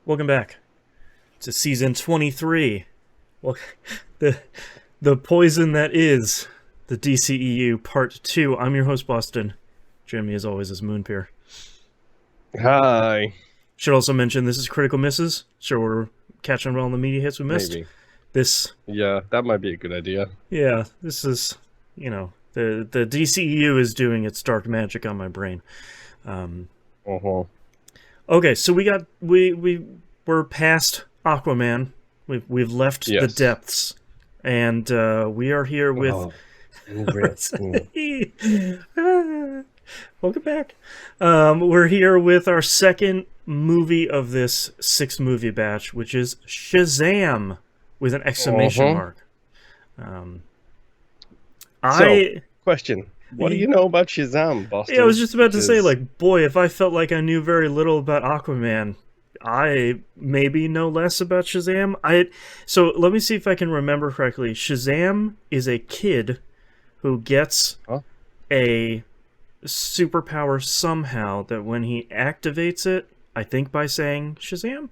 Welcome back to season 23. Well, the the poison that is the DCEU Part 2. I'm your host, Boston. Joining me as always is Moonpeer. Hi. Should also mention this is Critical Misses. Sure, we're catching up on the media hits we missed. Maybe. This, Yeah, that might be a good idea. yeah, this is, the DCEU is doing its dark magic on my brain. Okay, so we're past Aquaman. We've left the Yes. depths, and we are here with. Oh, Welcome back. We're here with our second movie of this 6-movie batch, which is Shazam with an exclamation mark. Question. What do you know about Shazam, Boston? Yeah, I was just about to say, like, boy, if I felt like I knew very little about Aquaman, I maybe know less about Shazam. So let me see if I can remember correctly. Shazam is a kid who gets a superpower somehow that when he activates it, I think by saying Shazam,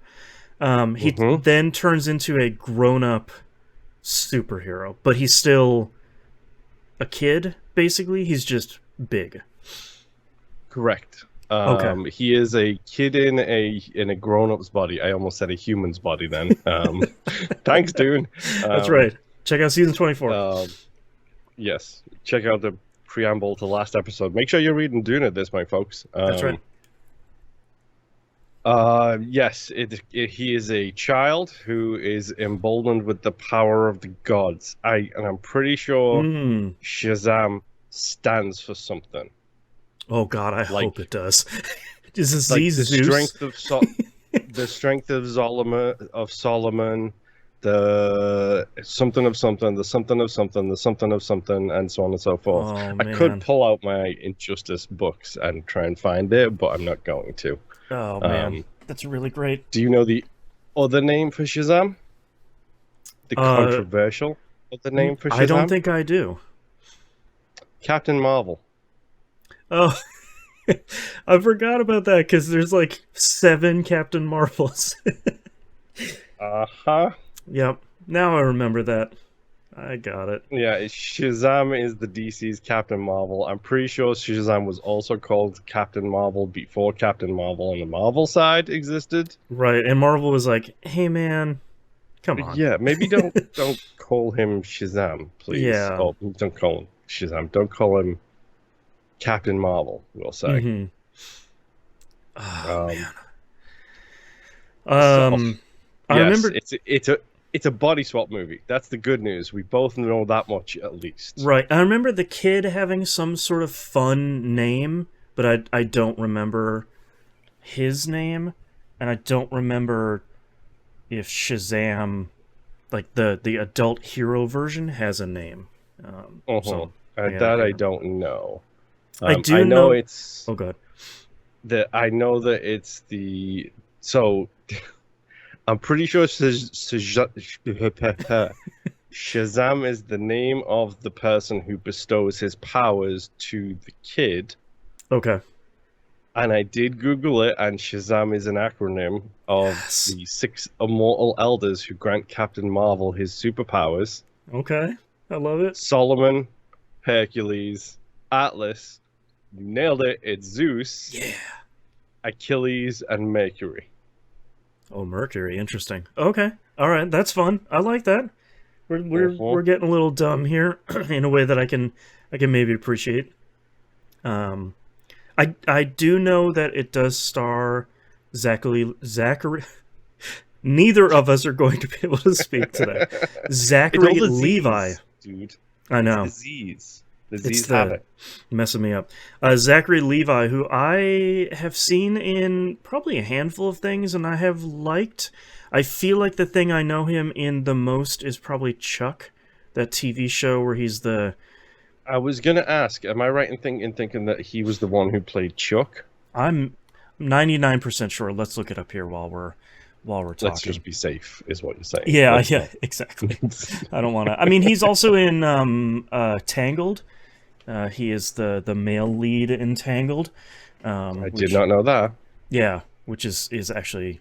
he then turns into a grown-up superhero. But he's still a kid, basically. He's just big. Correct. Okay. He is a kid in a grown-up's body. I almost said a human's body then. Thanks, Dune. That's right. Check out season 24. Yes. Check out the preamble to last episode. Make sure you're reading Dune at this, my folks. That's right. Yes, he is a child who is emboldened with the power of the gods. I'm pretty sure Shazam stands for something. Oh God, I hope it does. Is like Zeus? The strength of Solomon, the something of something, the something of something, the something of something, and so on and so forth. Oh, I could pull out my Injustice books and try and find it, but I'm not going to. Oh man, that's really great. Do you know the other name for Shazam? The controversial other name for Shazam? I don't think I do. Captain Marvel. Oh, I forgot about that because there's like 7 Captain Marvels. Yep. Now I remember that. I got it. Yeah, Shazam is the DC's Captain Marvel. I'm pretty sure Shazam was also called Captain Marvel before Captain Marvel on the Marvel side existed. Right, and Marvel was like, "Hey, man, come on." Yeah, maybe don't call him Shazam, please. Yeah. Oh, don't call him Shazam. Don't call him Captain Marvel. We'll say. Oh man. I remember it's a body swap movie. That's the good news. We both know that much at least. Right. I remember the kid having some sort of fun name, but I don't remember his name, and I don't remember if Shazam, like the adult hero version, has a name. So, I don't know. I do know it's. Oh god. I know that it's the so. I'm pretty sure Shazam is the name of the person who bestows his powers to the kid. Okay. And I did Google it, and Shazam is an acronym of the 6 immortal elders who grant Captain Marvel his superpowers. Okay. I love it. Solomon, Hercules, Atlas. You nailed it. It's Zeus. Yeah. Achilles, and Mercury. Oh, Mercury, interesting. Okay, all right, that's fun. I like that. We're getting a little dumb here in a way that I can maybe appreciate. I do know that it does star Zachary. Neither of us are going to be able to speak today. Zachary Levi, dude. I know. Disease habit. Messing me up. Zachary Levi, who I have seen in probably a handful of things and I have liked. I feel like the thing I know him in the most is probably Chuck, that TV show where he's the... I was going to ask, am I right in thinking that he was the one who played Chuck? I'm 99% sure. Let's look it up here while we're talking. Let's just be safe, is what you're saying. Yeah, exactly. I don't want to... I mean, he's also in Tangled. He is the male lead in Tangled. I did not know that. Yeah, which is actually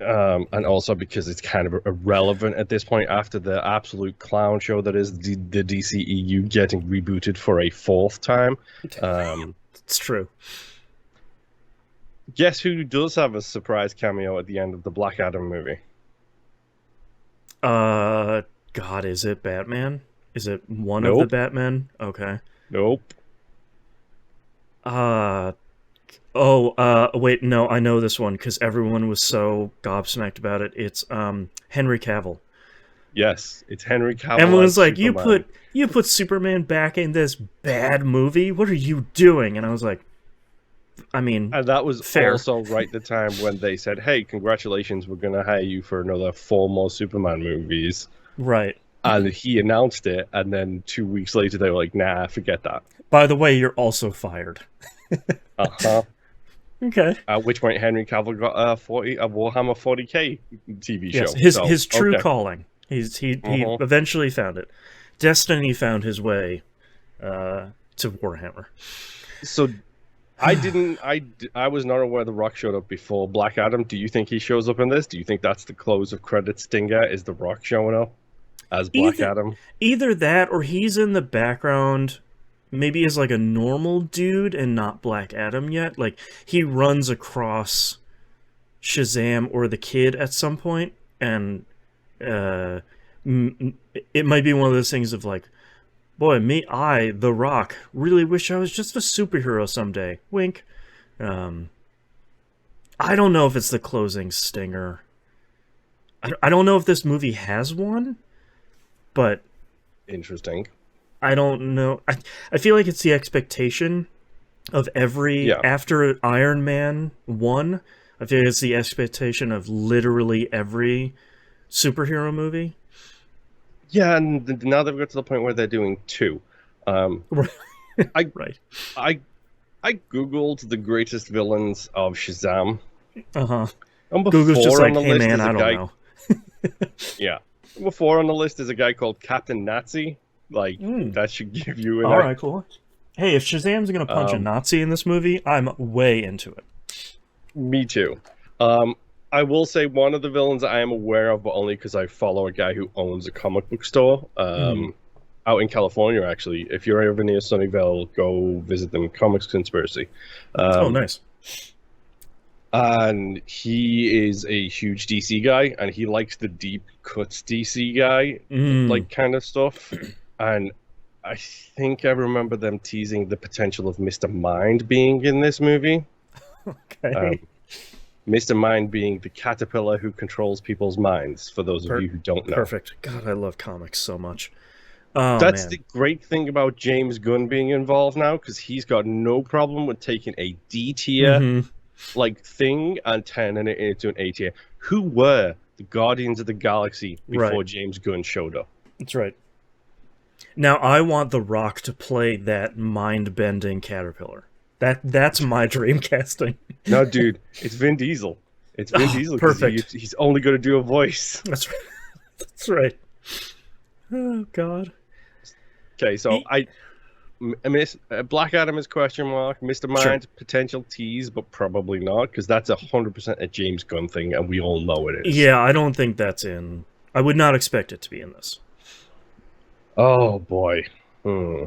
And also because it's kind of irrelevant at this point after the absolute clown show that is the DCEU getting rebooted for a fourth time. It's true. Guess who does have a surprise cameo at the end of the Black Adam movie? God, is it Batman? Is it one of the Nope. Batmen? Okay. Nope. Wait, no, I know this one because everyone was so gobsmacked about it. It's Henry Cavill. Yes, it's Henry Cavill Everyone's as like, Superman. you put Superman back in this bad movie? What are you doing? And I was like, I mean, And that was fair. also right the time when they said, "Hey, congratulations, we're gonna hire you for another 4 more Superman movies." Right. And he announced it, and then 2 weeks later they were like, "Nah, forget that." By the way, you're also fired. Uh-huh. Okay. At which point Henry Cavill got a Warhammer 40K TV Yes, show. his true Okay. calling. He Uh-huh. eventually found it. Destiny found his way to Warhammer. So I was not aware The Rock showed up before Black Adam. Do you think he shows up in this? Do you think that's the close of credits stinger? Is The Rock showing up as Black Either Adam? either that or he's in the background, maybe as like a normal dude and not Black Adam yet. Like he runs across Shazam or the Kid at some point, and uh, it might be one of those things of like, boy, The Rock, really wish I was just a superhero someday. Wink. Um, I don't know if it's the closing stinger. I don't know if this movie has one, but Interesting. I don't know. I feel like it's the expectation of every Yeah. after Iron Man 1. I feel like it's the expectation of literally every superhero movie. Yeah, and now they've got to the point where they're doing two. Um, I Right. I I googled the greatest villains of Shazam. Uh-huh. Number Google's just four on like, the hey list man, is a I don't guy. know. Yeah, number four on the list is a guy called Captain Nazi. Like Mm. that should give you an All idea. right, cool. Hey, if Shazam's gonna punch a Um, Nazi in this movie, I'm way into it. Me too. Um, I will say one of the villains I am aware of, but only because I follow a guy who owns a comic book store Mhm. out in California. Actually, if you're ever near Sunnyvale, go visit them. Comics Conspiracy, Oh, um, nice. and he is a huge DC guy, and he likes the deep cuts DC guy Mm. like kind of stuff. And I think I remember them teasing the potential of Mr. Mind being in this movie. Um, Okay. Mr. Mind being the caterpillar who controls people's minds, for those of you who don't know. Perfect. God, I love comics so much. Oh That's man. the great thing about James Gunn being involved now, because he's got no problem with taking a D tier Mm-hmm. like thing and turning it into an A tier. Who were the Guardians of the Galaxy before Right. James Gunn showed up? That's right. Now I want The Rock to play that mind-bending caterpillar. That's my dream casting. No, dude, it's Vin Diesel. It's Vin Oh, Diesel because perfect. he's only going to do a voice. That's right. That's right. Oh God. Okay, so I miss Black Adam is question mark. Mr. Mind potential tease, but probably not because that's 100% a James Gunn thing, and we all know it is. Yeah, I don't think that's in. I would not expect it to be in this. Oh boy. Hmm.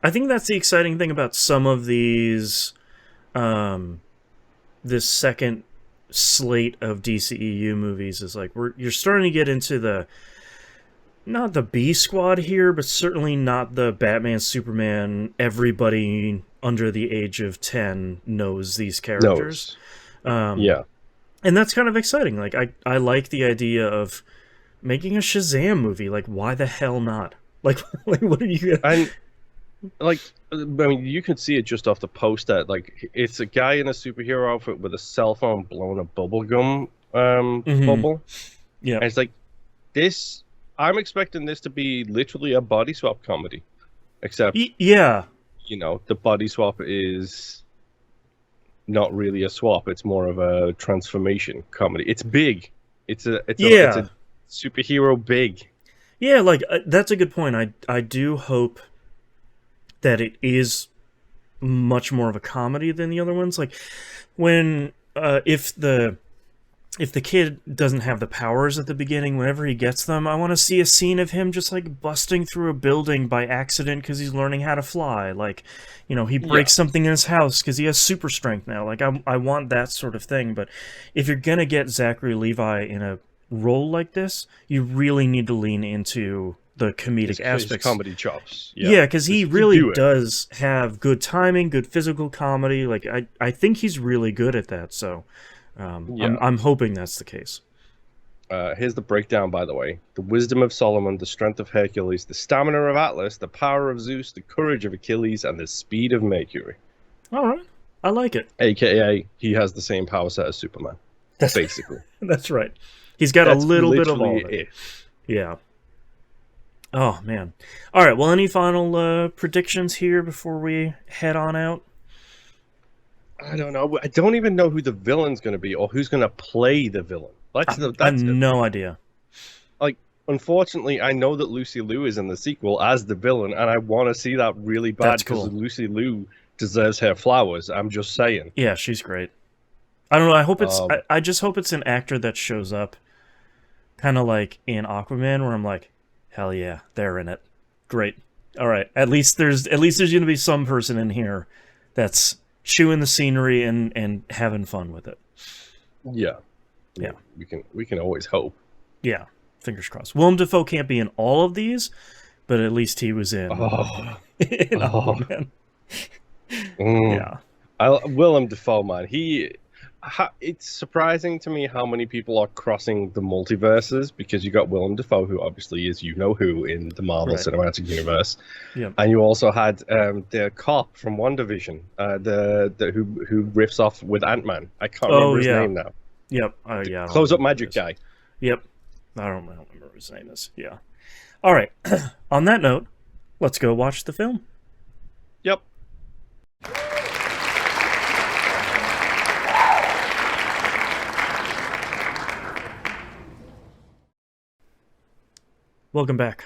I think that's the exciting thing about some of these, this second slate of DCEU movies is like you're starting to get into the not the B squad here, but certainly not the Batman, Superman. Everybody under the age of 10 knows these characters. Yeah. And that's kind of exciting. Like I like the idea of making a Shazam movie. Like why the hell not? Like what are you gonna... And like, I mean, you can see it just off the poster. Like, it's a guy in a superhero outfit with a cell phone blowing a bubblegum bubble. Yeah. And it's like, this, I'm expecting this to be literally a body swap comedy. Except, Yeah. you know, the body swap is not really a swap. It's more of a transformation comedy. It's big. It's a superhero big. Yeah, like that's a good point. I do hope that it is much more of a comedy than the other ones. Like when if the if the kid doesn't have the powers at the beginning, whenever he gets them, I want to see a scene of him just like busting through a building by accident because he's learning how to fly. Like, he Yeah. breaks something in his house because he has super strength now. Like, I want that sort of thing. But if you're gonna get Zachary Levi in a role like this, you really need to lean into the comedic aspects. Comedy chops. Yeah, because he Just really do it. does have good timing, good physical comedy. Like, I think he's really good at that. So. I'm hoping that's the case. Here's the breakdown, by the way. The wisdom of Solomon, the strength of Hercules, the stamina of Atlas, the power of Zeus, the courage of Achilles, and the speed of Mercury. All right. I like it. AKA, he has the same power set as Superman. Basically. That's right. He's got That's a little bit of all literally of it. Yeah. Oh, man. All right. Well, any final predictions here before we head on out? I don't know. I don't even know who the villain's going to be or who's going to play the villain. I have no idea. Like, unfortunately, I know that Lucy Liu is in the sequel as the villain, and I want to see that really bad That's because cool. Lucy Liu deserves her flowers. I'm just saying. Yeah, she's great. I don't know. I hope it's. I just hope it's an actor that shows up, kind of like in Aquaman, where I'm like, hell yeah, they're in it. Great. All right. At least there's going to be some person in here that's chewing the scenery and having fun with it. Yeah. Yeah. We can always hope. Yeah. Fingers crossed. Willem Dafoe can't be in all of these, but at least he was in Aquaman. Yeah. Willem Dafoe, man. It's surprising to me how many people are crossing the multiverses, because you got Willem Dafoe, who obviously is you-know-who in the Marvel Cinematic Universe. Yep. And you also had the cop from WandaVision, who riffs off with Ant-Man. I can't remember his name now. Yep. Close-up magic guy. Yep. I don't remember what his name is. Yeah. All right. On that note, let's go watch the film. Yep. Welcome back.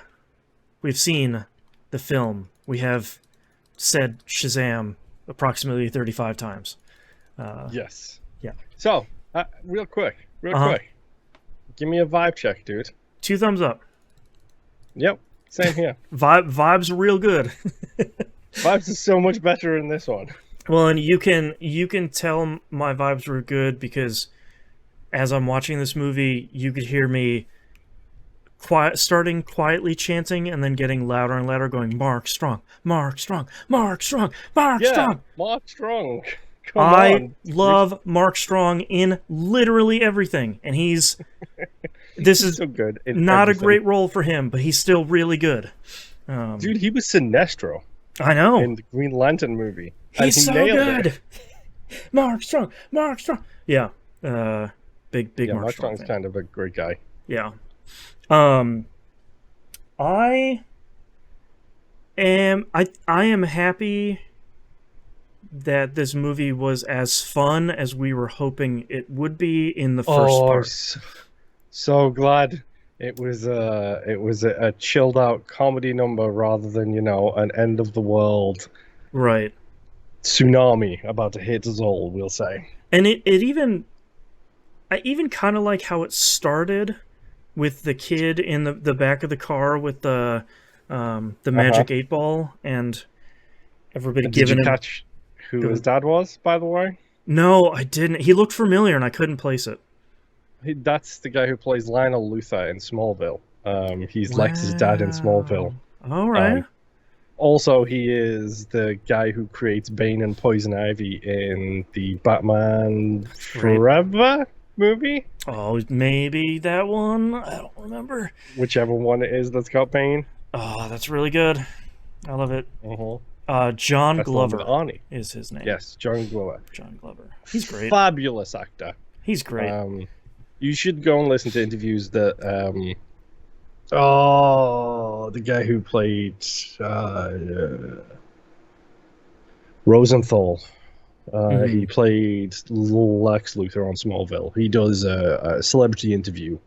We've seen the film. We have said Shazam approximately 35 times. Yes. Yeah. So, real quick. Give me a vibe check, dude. 2 thumbs up. Yep. Same here. Vibes are real good. Vibes is so much better in this one. Well, and you can tell my vibes were good because as I'm watching this movie, you could hear me starting quietly chanting and then getting louder and louder, going, Mark Strong, Mark Strong, Mark Strong, Mark Strong. Mark Strong. I love Mark Strong in literally everything, and this is so good not a great role for him, but he's still really good. Dude, he was Sinestro. I know. In the Green Lantern movie. He's so good. Mark Strong, Mark Strong. Yeah. Big Mark Strong. Strong's kind of a great guy. Yeah. I am happy that this movie was as fun as we were hoping it would be in the first part. So glad it was a chilled out comedy number rather than, an end of the world tsunami about to hit us all, we'll say. And I even kind of like how it started with the kid in the back of the car with the magic 8-ball and everybody giving him. Catch who his dad was, by the way? No, I didn't. He looked familiar and I couldn't place it. That's the guy who plays Lionel Luthor in Smallville. He's Lex's dad in Smallville. All right. Also, he is the guy who creates Bane and Poison Ivy in the Batman Forever movie. Oh, maybe that one. I don't remember. Whichever one it is that's got Bane. Oh, that's really good. I love it. John Glover is his name. Yes, John Glover. John Glover. He's great. Fabulous actor. He's great. You should go and listen to interviews that the guy who played Rosenthal. He played Lex Luthor on Smallville. He does a celebrity interview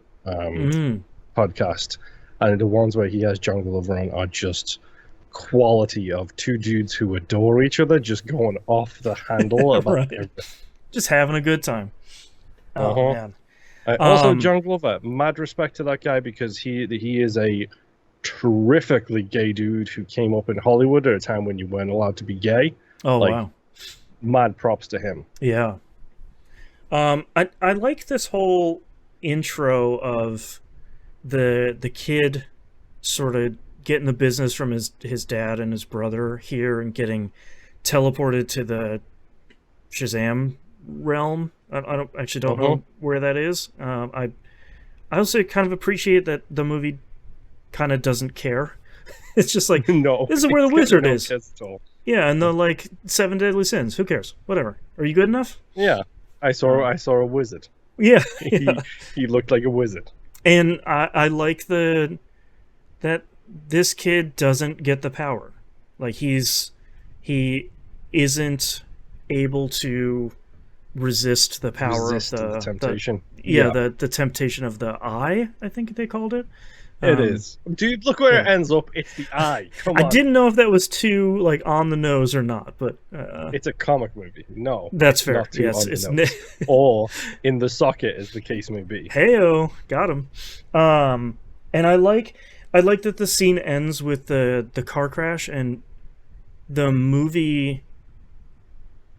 podcast, and the ones where he has John Glover on are just quality of 2 dudes who adore each other, just going off the handle about everything. Just having a good time. Oh man. Also, John Glover, mad respect to that guy because he is a terrifically gay dude who came up in Hollywood at a time when you weren't allowed to be gay. Oh, Like, wow. mad props to him. Yeah. I like this whole intro of the kid sort of getting the business from his dad and his brother here and getting teleported to the Shazam realm. I actually don't know where that is. I also kind of appreciate that the movie kind of doesn't care. It's just like, No, this is where the wizard is. At all. Yeah, and the like 7 deadly sins. Who cares? Whatever. Are you good enough? Yeah, I saw a wizard. Yeah, He looked like a wizard. And I like that this kid doesn't get the power. Like he isn't able to resist the power of the temptation. The temptation of the eye, I think they called it. It is. Dude, look where it ends up. It's the eye. Come on. I didn't know if that was too like on the nose or not, but it's a comic movie. No. That's fair. Not too yes, on the nose. Or in the socket, as the case may be. Heyo, got him. And I like that the scene ends with the car crash and the movie.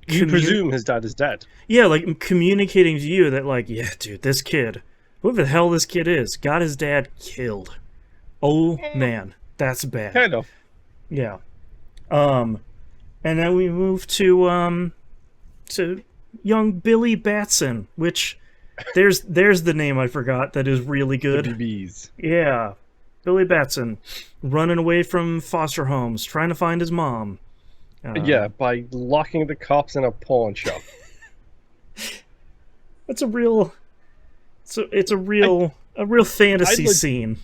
You presume his dad is dead. Yeah, like communicating to you that, like, yeah, dude, this kid, whoever the hell this kid is, got his dad killed. Oh man, that's bad. Kind of. Yeah. And then we move to young Billy Batson, which there's the name I forgot that is really good. The BBs. Yeah. Billy Batson running away from foster homes, trying to find his mom. Yeah, by locking the cops in a pawn shop. It's a real fantasy scene.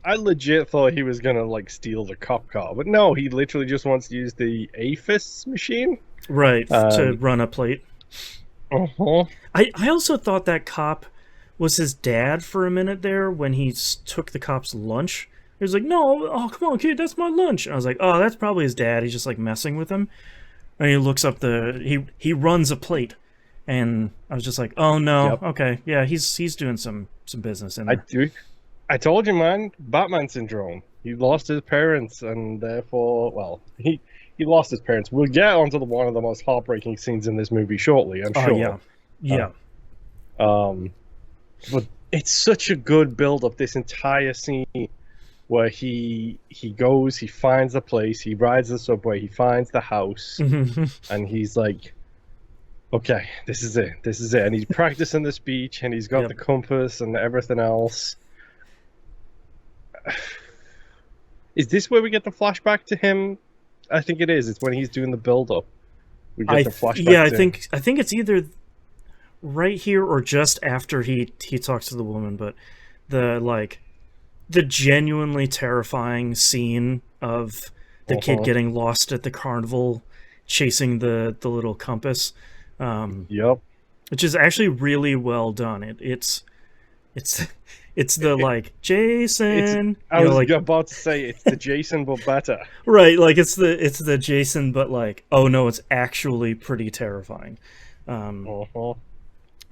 I legit thought he was gonna like steal the cop car, but no, he literally just wants to use the APHIS machine. Right, to run a plate. Uh-huh. I also thought that cop was his dad for a minute there when he took the cop's lunch. He was like, no, oh, come on, kid, that's my lunch. And I was like, oh, that's probably his dad. He's just, like, messing with him. And he looks up he runs a plate. And I was just like, oh, no, okay. Yeah, he's doing some business in there. I told you, man, Batman syndrome. He lost his parents, and therefore, well, he lost his parents. We'll get onto one of the most heartbreaking scenes in this movie shortly, I'm sure. Yeah. But it's such a good build-up, this entire scene, where he goes, he finds the place, he rides the subway, he finds the house, and he's like, okay, this is it. And he's practicing the speech, and he's got the compass and everything else. Is this where we get the flashback to him? I think it is. It's when he's doing the build-up. We get the flashback. Yeah, I think it's either right here or just after he talks to the woman, but the genuinely terrifying scene of the kid getting lost at the carnival, chasing the little compass. Which is actually really well done. It's the like Jason. I was about to say it's the Jason, but better. Right, like it's the Jason, but like, oh no, it's actually pretty terrifying.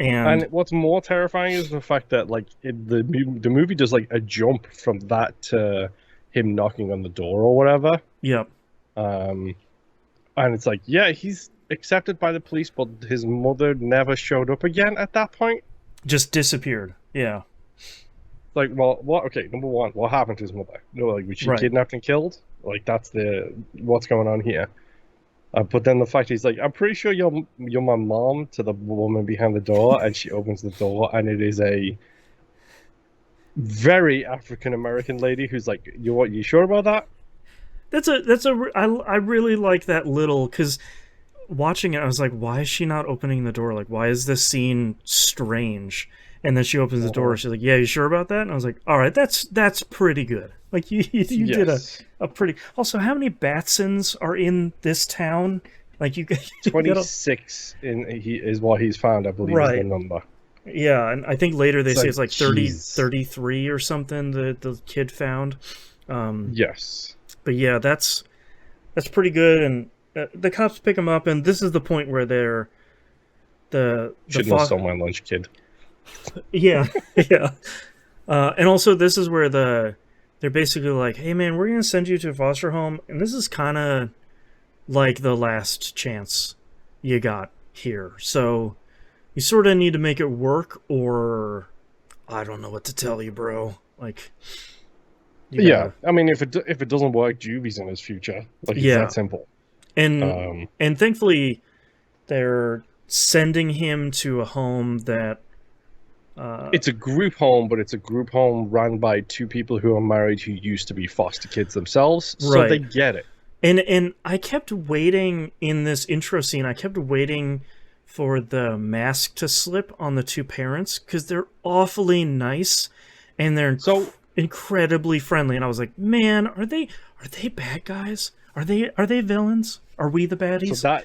And what's more terrifying is the fact that like the movie does like a jump from that to him knocking on the door or whatever. Yep. And it's like, yeah, he's accepted by the police, but his mother never showed up again at that point. Just disappeared. Yeah. Like, well, what? Okay, number one, what happened to his mother? You know, like, was she kidnapped and killed? Like, that's what's going on here. But then the fact he's like, I'm pretty sure you're my mom, to the woman behind the door, and she opens the door, and it is a very African American lady who's like, you sure about that? I really like that little, because watching it, I was like, why is she not opening the door? Like, why is this scene strange? And then she opens the door. She's like, "Yeah, you sure about that?" And I was like, "All right, that's pretty good. Like you did a pretty." Also, how many Batsons are in this town? Like you 26 is what he's found. I believe is the number. Yeah, and I think later they say it's like 33 or something. The kid found. Yes. But yeah, that's pretty good. And the cops pick him up, and this is the point where they're shouldn't have stolen my lunch, kid. Yeah, yeah. And also, this is where they're basically like, "Hey, man, we're gonna send you to a foster home, and this is kind of like the last chance you got here. So you sort of need to make it work, or I don't know what to tell you, bro. Like, you Yeah, gotta, I mean, if it doesn't work, Juvie's in his future. Like it's yeah." that simple. And Um, and thankfully, they're sending him to a home that, it's a group home, but it's a group home run by two people who are married who used to be foster kids themselves, so they right. get it. And I kept waiting in this intro scene. I kept waiting for the mask to slip on the two parents because they're awfully nice and they're So incredibly friendly. And I was like, man, are they bad guys? Are they villains? Are we the so baddies?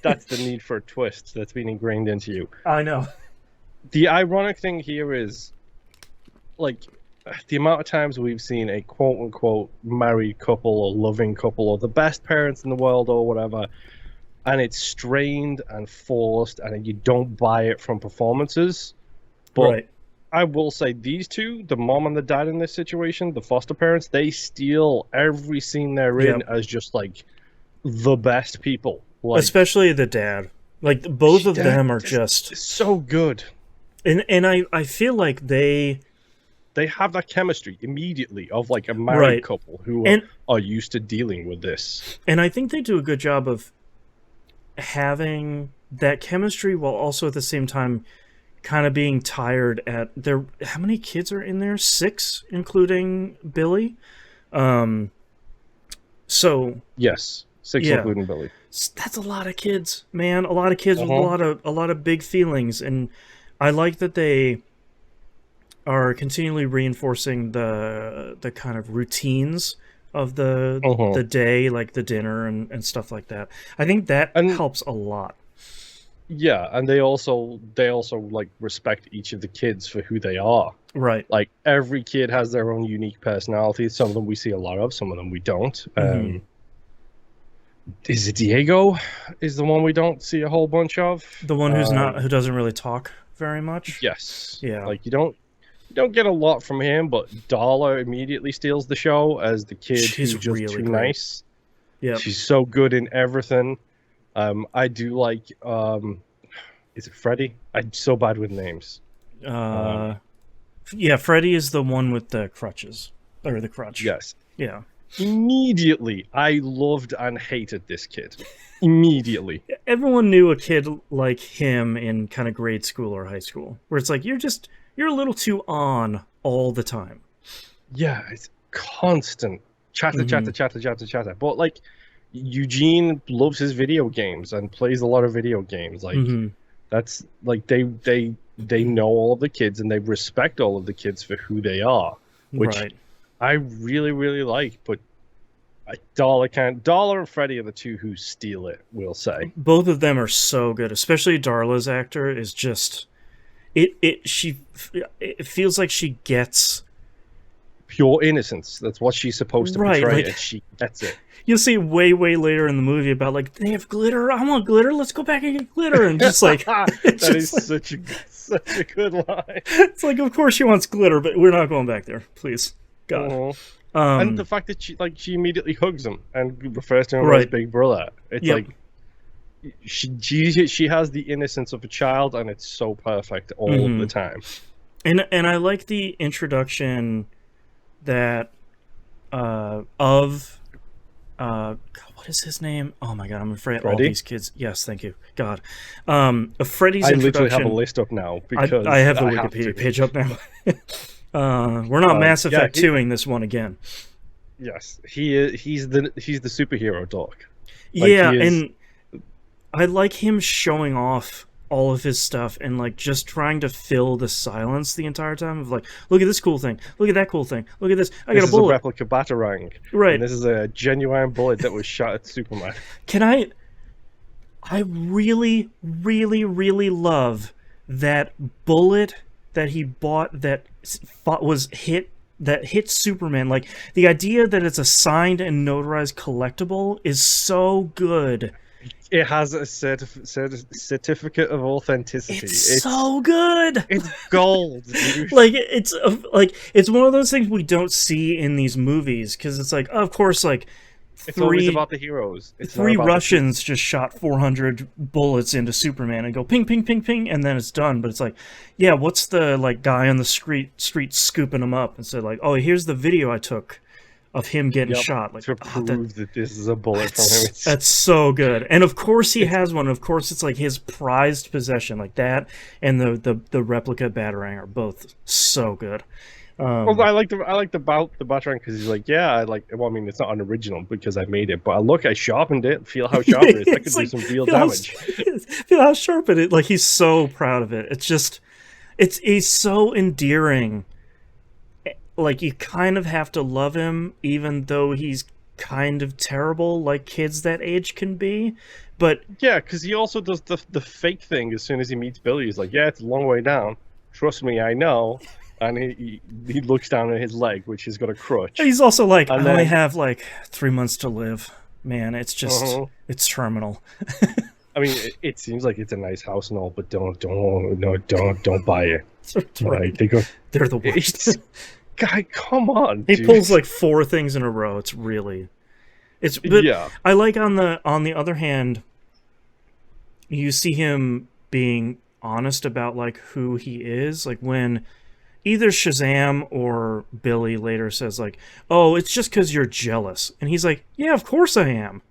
that's the need for a twist that's been ingrained into you. I know. The ironic thing here is, like, the amount of times we've seen a quote unquote married couple or loving couple or the best parents in the world or whatever, and it's strained and forced, and you don't buy it from performances. But Right. I will say these two, the mom and the dad in this situation, the foster parents, they steal every scene they're in Yep. as just like the best people. Like, Especially the dad. Like both of that them are is just so good. and I feel like They have that chemistry immediately of like a married right. couple who And are used to dealing with this. and I think they do a good job of having that chemistry while also at the same time kind of being tired at their how many kids are in there? 6 including Billy. Um so Yes, six yeah, including Billy. that's a lot of kids, man. A lot of kids with Uh-huh. a lot of big feelings, and I like that they are continually reinforcing the kind of routines of Uh-huh. the day, like the dinner and stuff like that. I think that And helps a lot. yeah, and they also like respect each of the kids for who they are. Right. Like every kid has their own unique personality. Some of them we see a lot of, some of them we don't. Hmm. Is it Diego? Is the one we don't see a whole bunch of? The one who doesn't really talk very much. Yes. Yeah. Like you don't get a lot from him, but Darla immediately steals the show as the kid She's who's just really too great. nice. Yeah. She's so good in everything. I do like is it Freddy? I'm so bad with names. Uh yeah, Freddy is the one with the crutches or the crutch. Yes. Yeah. Immediately I loved and hated this kid. Immediately. Everyone knew a kid like him in kind of grade school or high school where it's like you're a little too on all the time. Yeah, it's constant chatter, Hmm. chatter, chatter, chatter, chatter. But like Eugene loves his video games and plays a lot of video games. Like Hmm. that's like they know all of the kids and they respect all of the kids for who they are, which Right. I really really like. But Dollar and Freddy are the two who steal it. We'll say Both of them are so good, especially Darla's actor is just it feels like she gets pure innocence. That's what she's supposed to right. portray, Like and she gets it. you'll see way later in the movie about like they have glitter. I want glitter. Let's go back and get glitter. And just like it's That is just like, such a good line. it's like of course she wants glitter, but we're not going back there, please, God. Uh-huh. And the Um, fact that she immediately hugs him and refers to him as right. big brother. It's Yep. like she has the innocence of a child, and it's so perfect all of the time. And I like the introduction that of what is his name? Oh my God, I'm afraid all Freddy? these kids. Yes, thank you, God. Of Freddy's I literally have a introduction. list up now because I have the I have Wikipedia to. page up now. We're not Mass Yeah, Effect 2ing this one again. yes, he is. He's the superhero dog. Like, Yeah, he is, and I like him showing off all of his stuff and like just trying to fill the silence the entire time of like, look at this cool thing, look at that cool thing, look at this. I got this a is a bullet. replica Batarang, Right. and this is a genuine bullet that was shot at Superman. Can I really love that bullet that he bought that was hit that hit Superman. Like the idea that it's a signed and notarized collectible is so good. It has a certificate of authenticity. It's so good. It's gold, dude. Like it's one of those things we don't see in these movies because it's like, of course, like It's always three about the heroes. It's not three about Russians just shot 400 bullets into Superman and go ping, ping, ping, ping, and then it's done. But it's like, yeah, what's the like guy on the street scooping him up and said like, oh, here's the video I took of him getting shot. Like to prove that this is a bullet from him. That's so good. And of course he has one. Of course it's like his prized possession, like that, and the replica Batarang are both so good. Well, I like the Batarang because he's like, yeah, I like. Well, I mean, it's not an original because I made it, but look, I sharpened it. Feel how sharp it is. I could do some real damage. Feel how sharp it is. Like he's so proud of it. It's just, he's so endearing. Like you kind of have to love him, even though he's kind of terrible, like kids that age can be. But yeah, because he also does the fake thing as soon as he meets Billy. He's like, yeah, it's a long way down. Trust me, I know. And he looks down at his leg, which has got a crutch. He's also like, I only have like 3 months to live. Man, it's just, it's terminal. I mean, it seems like it's a nice house and all, but don't buy it. Right. They're the worst. Guy, come on. He pulls like 4 things in a row. It's really, but yeah. I like on the other hand, you see him being honest about like who he is, like when either Shazam or Billy later says like, oh, it's just because you're jealous. And he's like, yeah, of course I am.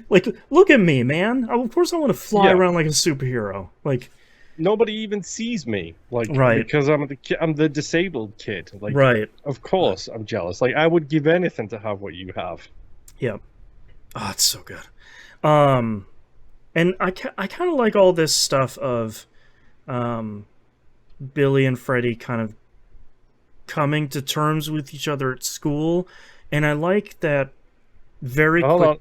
Like, look at me, man. Of course I want to fly around like a superhero. Like, nobody even sees me. Like, because I'm the disabled kid. Like, of course I'm jealous. Like, I would give anything to have what you have. Yep. Oh, it's so good. And I kind of like all this stuff of, Billy and Freddy kind of coming to terms with each other at school, and I like that very quick. Hold on.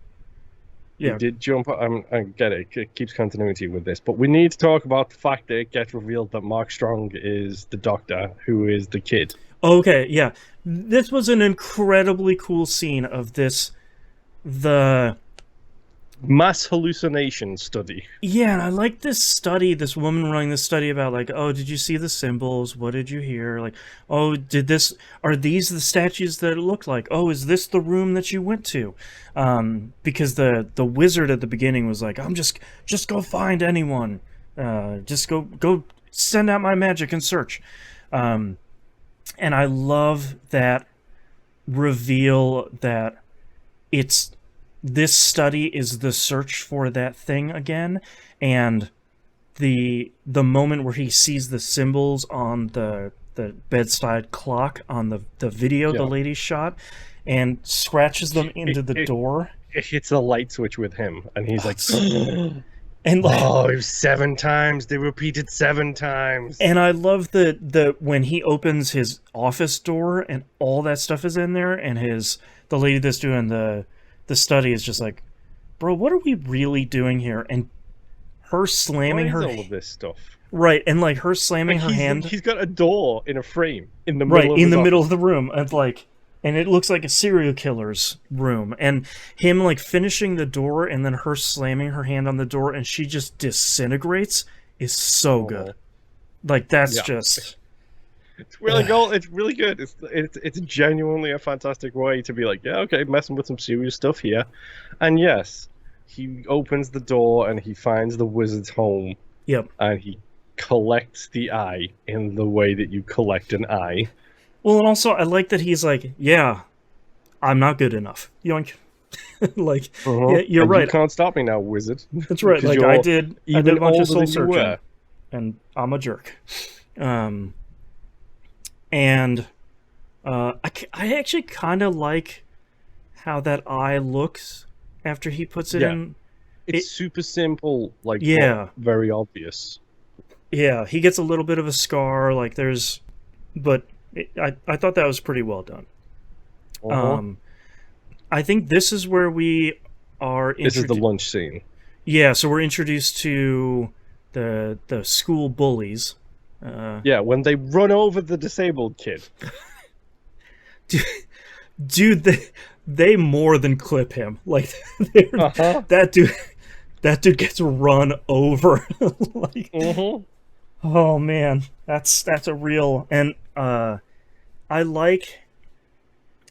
Yeah, you did jump. I get it. It keeps continuity with this, but we need to talk about the fact that it gets revealed that Mark Strong is the Doctor, who is the kid. Okay, yeah, this was an incredibly cool scene of the mass hallucination study. Yeah, and I like this study, this woman running this study about like, oh, did you see the symbols? What did you hear? Like, oh, are these the statues that it looked like? Oh, is this the room that you went to? Because the wizard at the beginning was like, I'm just go find anyone. Just go send out my magic and search. And I love that reveal that this study is the search for that thing again, and the moment where he sees the symbols on the bedside clock on the video the lady shot and scratches them into the door. It hits a light switch with him, and he's like, and like, oh, it was 7 times. They repeated 7 times. And I love the when he opens his office door and all that stuff is in there, and the lady that's doing the study is just like, bro, what are we really doing here? And her slamming all of this stuff, right? And like her slamming her hand. He's got a door in a frame in the middle middle of the room, and it looks like a serial killer's room. And him like finishing the door, and then her slamming her hand on the door, and she just disintegrates is so good. Like that's just. It's really cool. It's really good. It's genuinely a fantastic way to be like, yeah, okay, messing with some serious stuff here. And yes, he opens the door and he finds the wizard's home. Yep. And he collects the eye in the way that you collect an eye. Well, and also I like that he's like, yeah, I'm not good enough. Yoink. Like, yeah, you're right. You can't stop me now, wizard. That's right. Like I did a bunch of soul searching, and I'm a jerk. And I actually kind of like how that eye looks after he puts it in. It's super simple, like very obvious. Yeah, he gets a little bit of a scar, like but I thought that was pretty well done. I think this is where we are. This is the lunch scene. Yeah, so we're introduced to the school bullies. When they run over the disabled kid. Dude, they more than clip him. Like, that dude, that dude gets run over. Like, Mm-hmm. oh man, that's a real. And I like,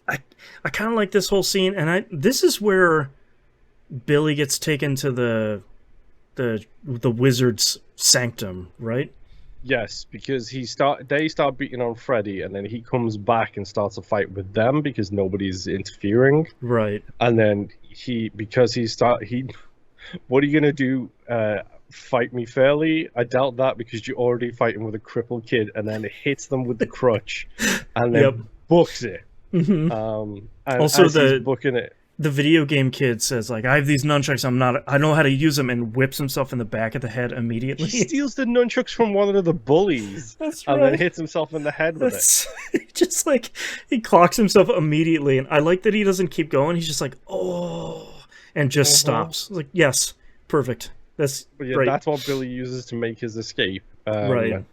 I kind of like this whole scene, and this is where Billy gets taken to the wizard's sanctum, right? Yes, because they start beating on Freddy, and then he comes back and starts a fight with them because nobody's interfering. Right. And then what are you gonna do? Fight me fairly? I doubt that because you're already fighting with a crippled kid, and then it hits them with the crutch, and then Yep. books it. Hmm. And Also, as he's booking it, the video game kid says like, "I have these nunchucks. I know how to use them," and whips himself in the back of the head immediately. he steals the nunchucks from one of the bullies, That's and right. then hits himself in the head with it. Just like he clocks himself immediately, and I like that he doesn't keep going. He's just like, "Oh," and just stops. Like, yes, perfect. That's But yeah, great. that's what Billy uses to make his escape. Right.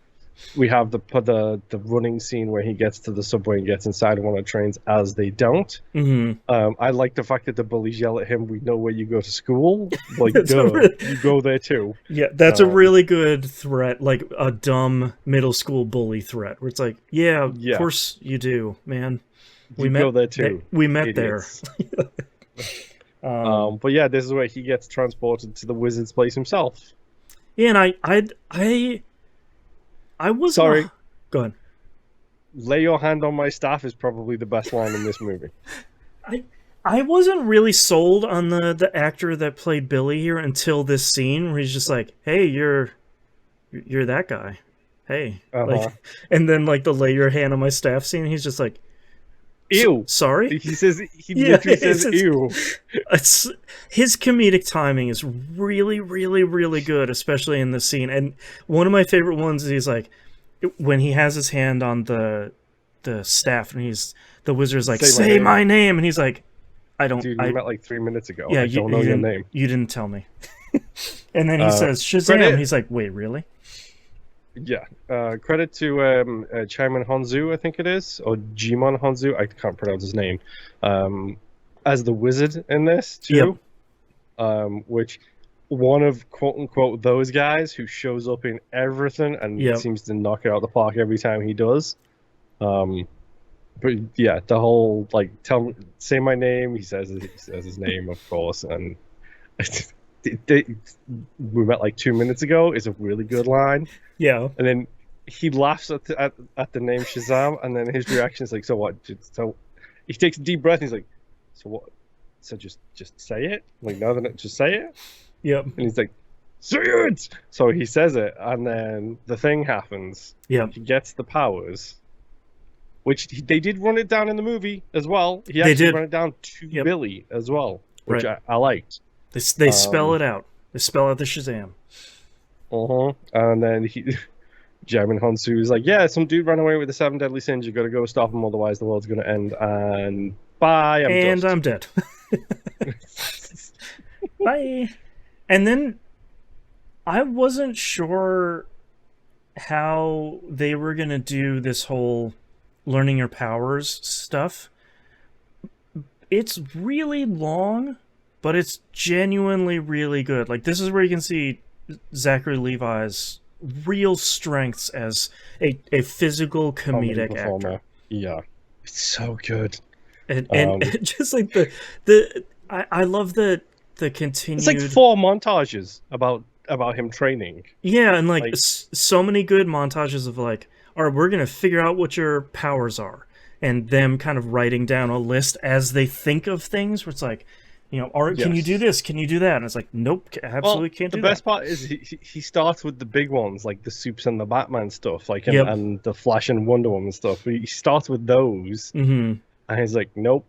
We have the running scene where he gets to the subway and gets inside of one of the trains as they don't. Mm-hmm. I like the fact that the bullies yell at him, "We know where you go to school." Like, That's duh, really- you go there too. Yeah, that's a really good threat, like a dumb middle school bully threat, where it's like, yeah, of course you do, man. You go there too. We met idiots. there. But yeah, this is where he gets transported to the wizard's place himself. Yeah, and I was Sorry. Go ahead. "Lay your hand on my staff" is probably the best line in this movie. I wasn't really sold on the actor that played Billy here until this scene where he's just like, "Hey, you're that guy. Hey." Like, and then like the "lay your hand on my staff" scene, he's just like, "Ew." Sorry? He literally says "ew." It's, his comedic timing is really, really, really good, especially in this scene. And one of my favorite ones is he's like, when he has his hand on the staff, and the wizard's like, "Say my name," and he's like, "I don't." Dude, we met like 3 minutes ago. Yeah, I don't know your name. You didn't tell me. And then he says Shazam. He's like, "Wait, really?" Yeah. Credit to Chaimon Honzu, I think it is, or Jimon Honzu. I can't pronounce his name. As the wizard in this too. Yep. Which one of quote unquote those guys who shows up in everything and seems to knock it out of the park every time he does. But yeah, the whole like say my name. He says his name, of course, and we met like 2 minutes ago is a really good line. Yeah, and then he laughs at the name Shazam, and then his reaction is like, "So what?" So he takes a deep breath. And he's like, "So what? So just say it." Like, no, then just say it. Yep. And he's like, "Say it." So he says it, and then the thing happens. Yeah. He gets the powers, which they did run it down in the movie as well. He actually run it down to Billy as well, which I liked. They spell it out. They spell out the Shazam. And then Jamin Honsu is like, "Yeah, some dude ran away with the 7 deadly sins. You got to go stop him, otherwise the world's going to end." And bye, I'm dead. Bye. And then I wasn't sure how they were going to do this whole learning your powers stuff. It's really long, but it's genuinely really good. Like, this is where you can see Zachary Levi's real strengths as a physical comedic actor. Yeah, it's so good. And just like I love the continued. It's like 4 montages about him training. Yeah, and like so many good montages of like, all right, we're gonna figure out what your powers are, and them kind of writing down a list as they think of things. Where it's like, you know, can you do this? Can you do that? And it's like, nope, absolutely can't do that. The best part is he starts with the big ones, like the Supes and the Batman stuff, like and the Flash and Wonder Woman stuff. He starts with those, and he's like, nope.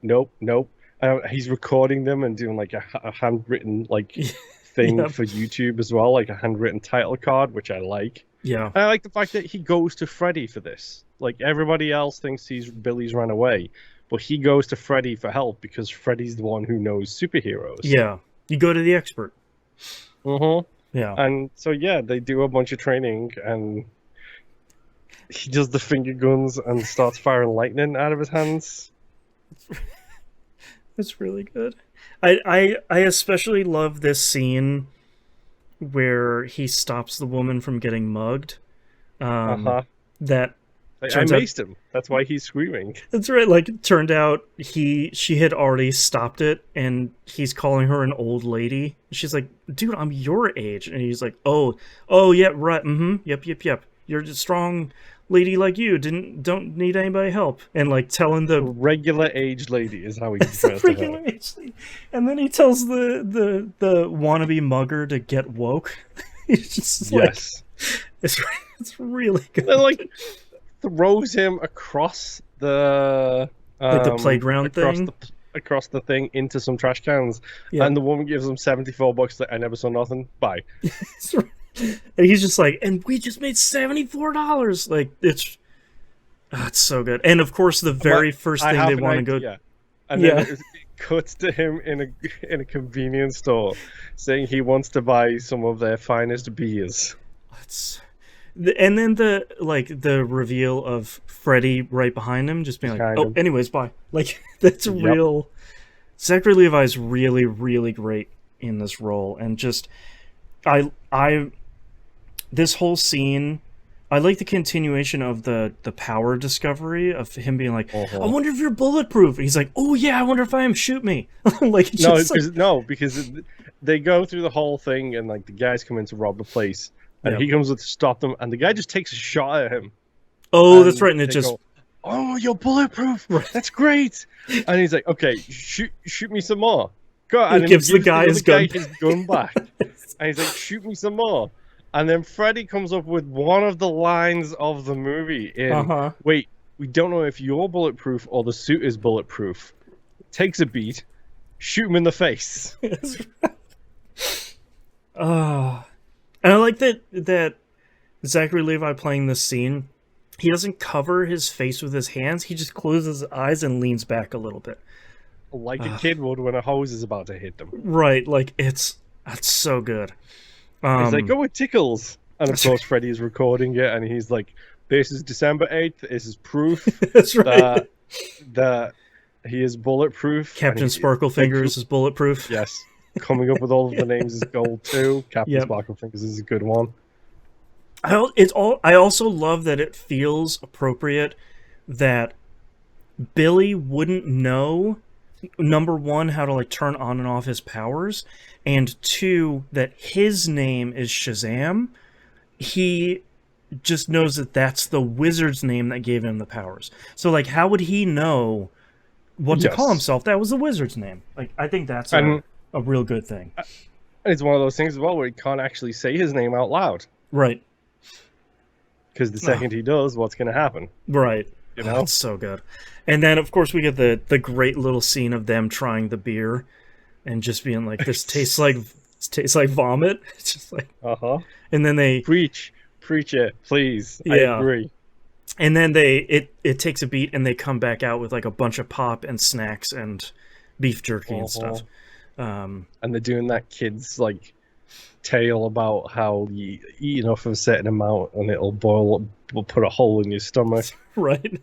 He's recording them and doing like a handwritten like thing for YouTube as well, like a handwritten title card, which I like. Yeah, and I like the fact that he goes to Freddy for this. Like, everybody else thinks Billy's run away, but he goes to Freddy for help because Freddy's the one who knows superheroes. Yeah, you go to the expert. Yeah, and so they do a bunch of training, and he does the finger guns and starts firing lightning out of his hands. It's really good. I especially love this scene where he stops the woman from getting mugged. Uh-huh. That I turns out maced him. That's why he's screaming. that's right. Like, it turned out she had already stopped it, and he's calling her an old lady. She's like, "Dude, I'm your age," and he's like, "Oh, yeah, right, yep. You're a strong lady like you. Don't need anybody help." And like telling the Regular aged lady is how he it's a refers to regular her. age lady. And then he tells the wannabe mugger to get woke. He's just like, Yes. it's really good. Then, like, throws him across the Like the playground across thing. the thing into some trash cans, Yeah. and the woman gives him $74. Like, I never saw nothing. Bye. And he's just like, and we just made $74. Like, it's so good. And of course, the very first I thing have they an want to go. idea. And Yeah. then it cuts to him in a convenience store, saying he wants to buy some of their finest beers. And then the reveal of Freddy right behind him, just being like, Behind "Oh, him. anyways, bye." Like, that's Yep. real. Zachary Levi's really, really great in this role, and just I this whole scene. I like the continuation of the power discovery of him being like, "I wonder if you're bulletproof." And he's like, "Oh yeah, I wonder if I am. Shoot me." Like, it's just because they go through the whole thing, and like the guys come in to rob the place, and Yep. he comes to stop them, and the guy just takes a shot at him. Oh, And that's right, and it they just go, "Oh, you're bulletproof. Right. That's great." And he's like, "Okay, shoot me some more." Go. He And then gives the other guy his gun. his gun back, and he's like, "Shoot me some more." And then Freddy comes up with one of the lines of the movie in, "Wait, we don't know if you're bulletproof or the suit is bulletproof." Takes a beat, shoot him in the face. And I like that Zachary Levi playing this scene, he doesn't cover his face with his hands. He just closes his eyes and leans back a little bit. Like a kid would when a hose is about to hit them. Right, like that's so good. He's like, "Oh, it tickles." And of course, Freddy's recording it, and he's like, "This is December 8th. This is proof That's right. that he is bulletproof." Captain Sparklefingers is bulletproof. Yes. Coming up with all of the names is gold too. Captain Yep. Sparklefingers is a good one. I also love that it feels appropriate that Billy wouldn't know, number one, how to like turn on and off his powers, and two, that his name is Shazam. He just knows that that's the wizard's name that gave him the powers. So like, how would he know what to call himself? That was the wizard's name. Like, I think that's a real good thing. And it's one of those things as well where he can't actually say his name out loud. Right. Because the second he does, what's going to happen? Right. You know? That's so good. And then, of course, we get the great little scene of them trying the beer and just being like, "This tastes like vomit." It's just like, and then they preach it, please. Yeah. I agree. And then it takes a beat, and they come back out with like a bunch of pop and snacks and beef jerky and stuff. And they're doing that kid's like tale about how you eat enough of a certain amount and it'll put a hole in your stomach. Right.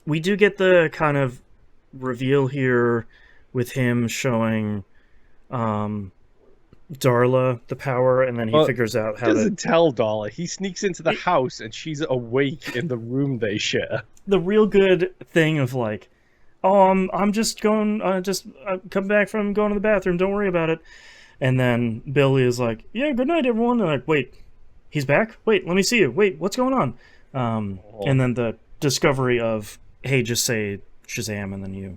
We do get the kind of reveal here with him showing Darla the power, and then he figures out how to... He doesn't tell Darla. He sneaks into the house and she's awake in the room they share. The real good thing of like, "Oh, I'm just going, come back from going to the bathroom. Don't worry about it." And then Billy is like, "Yeah, good night, everyone." And like, "Wait, he's back? Wait, let me see you. Wait, what's going on?" And then the discovery of, "Hey, just say Shazam," and then you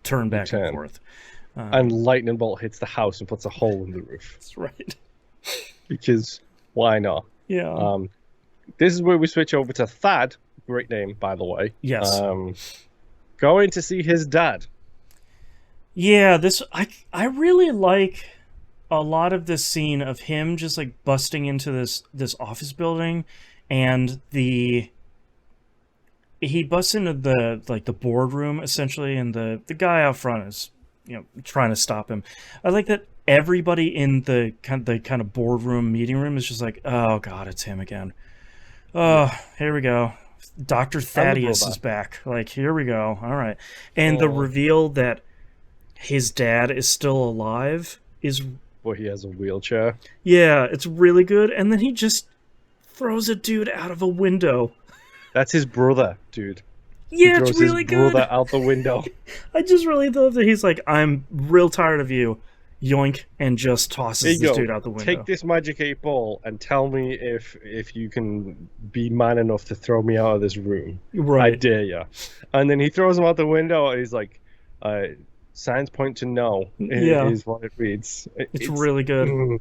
turn back and forth. And lightning bolt hits the house and puts a hole in the roof. That's right. Because why not? Yeah. This is where we switch over to Thad. Great name, by the way. Yes. Going to see his dad. Yeah, I really like a lot of this scene of him just like busting into this office building, and he busts into the boardroom essentially, and the guy out front is trying to stop him. I like that everybody in the kind of boardroom meeting room is just like, "Oh god, it's him again. Oh, here we go. Dr. Thaddeus is back. Like, here we go. All right." And the reveal that his dad is still alive is, But he has a wheelchair. yeah, it's really good. And then he just throws a dude out of a window. That's his brother, dude. He Yeah, it's throws his really brother good. out the window. I just really love that he's like, I'm real tired of you. Yoink, and just There tosses you this go. dude out the window. Take this magic 8 ball and tell me if you can be man enough to throw me out of this room. Right. I dare you. And then he throws him out the window, and he's like, signs point to no, Yeah. is what it reads. It's really good. Mm,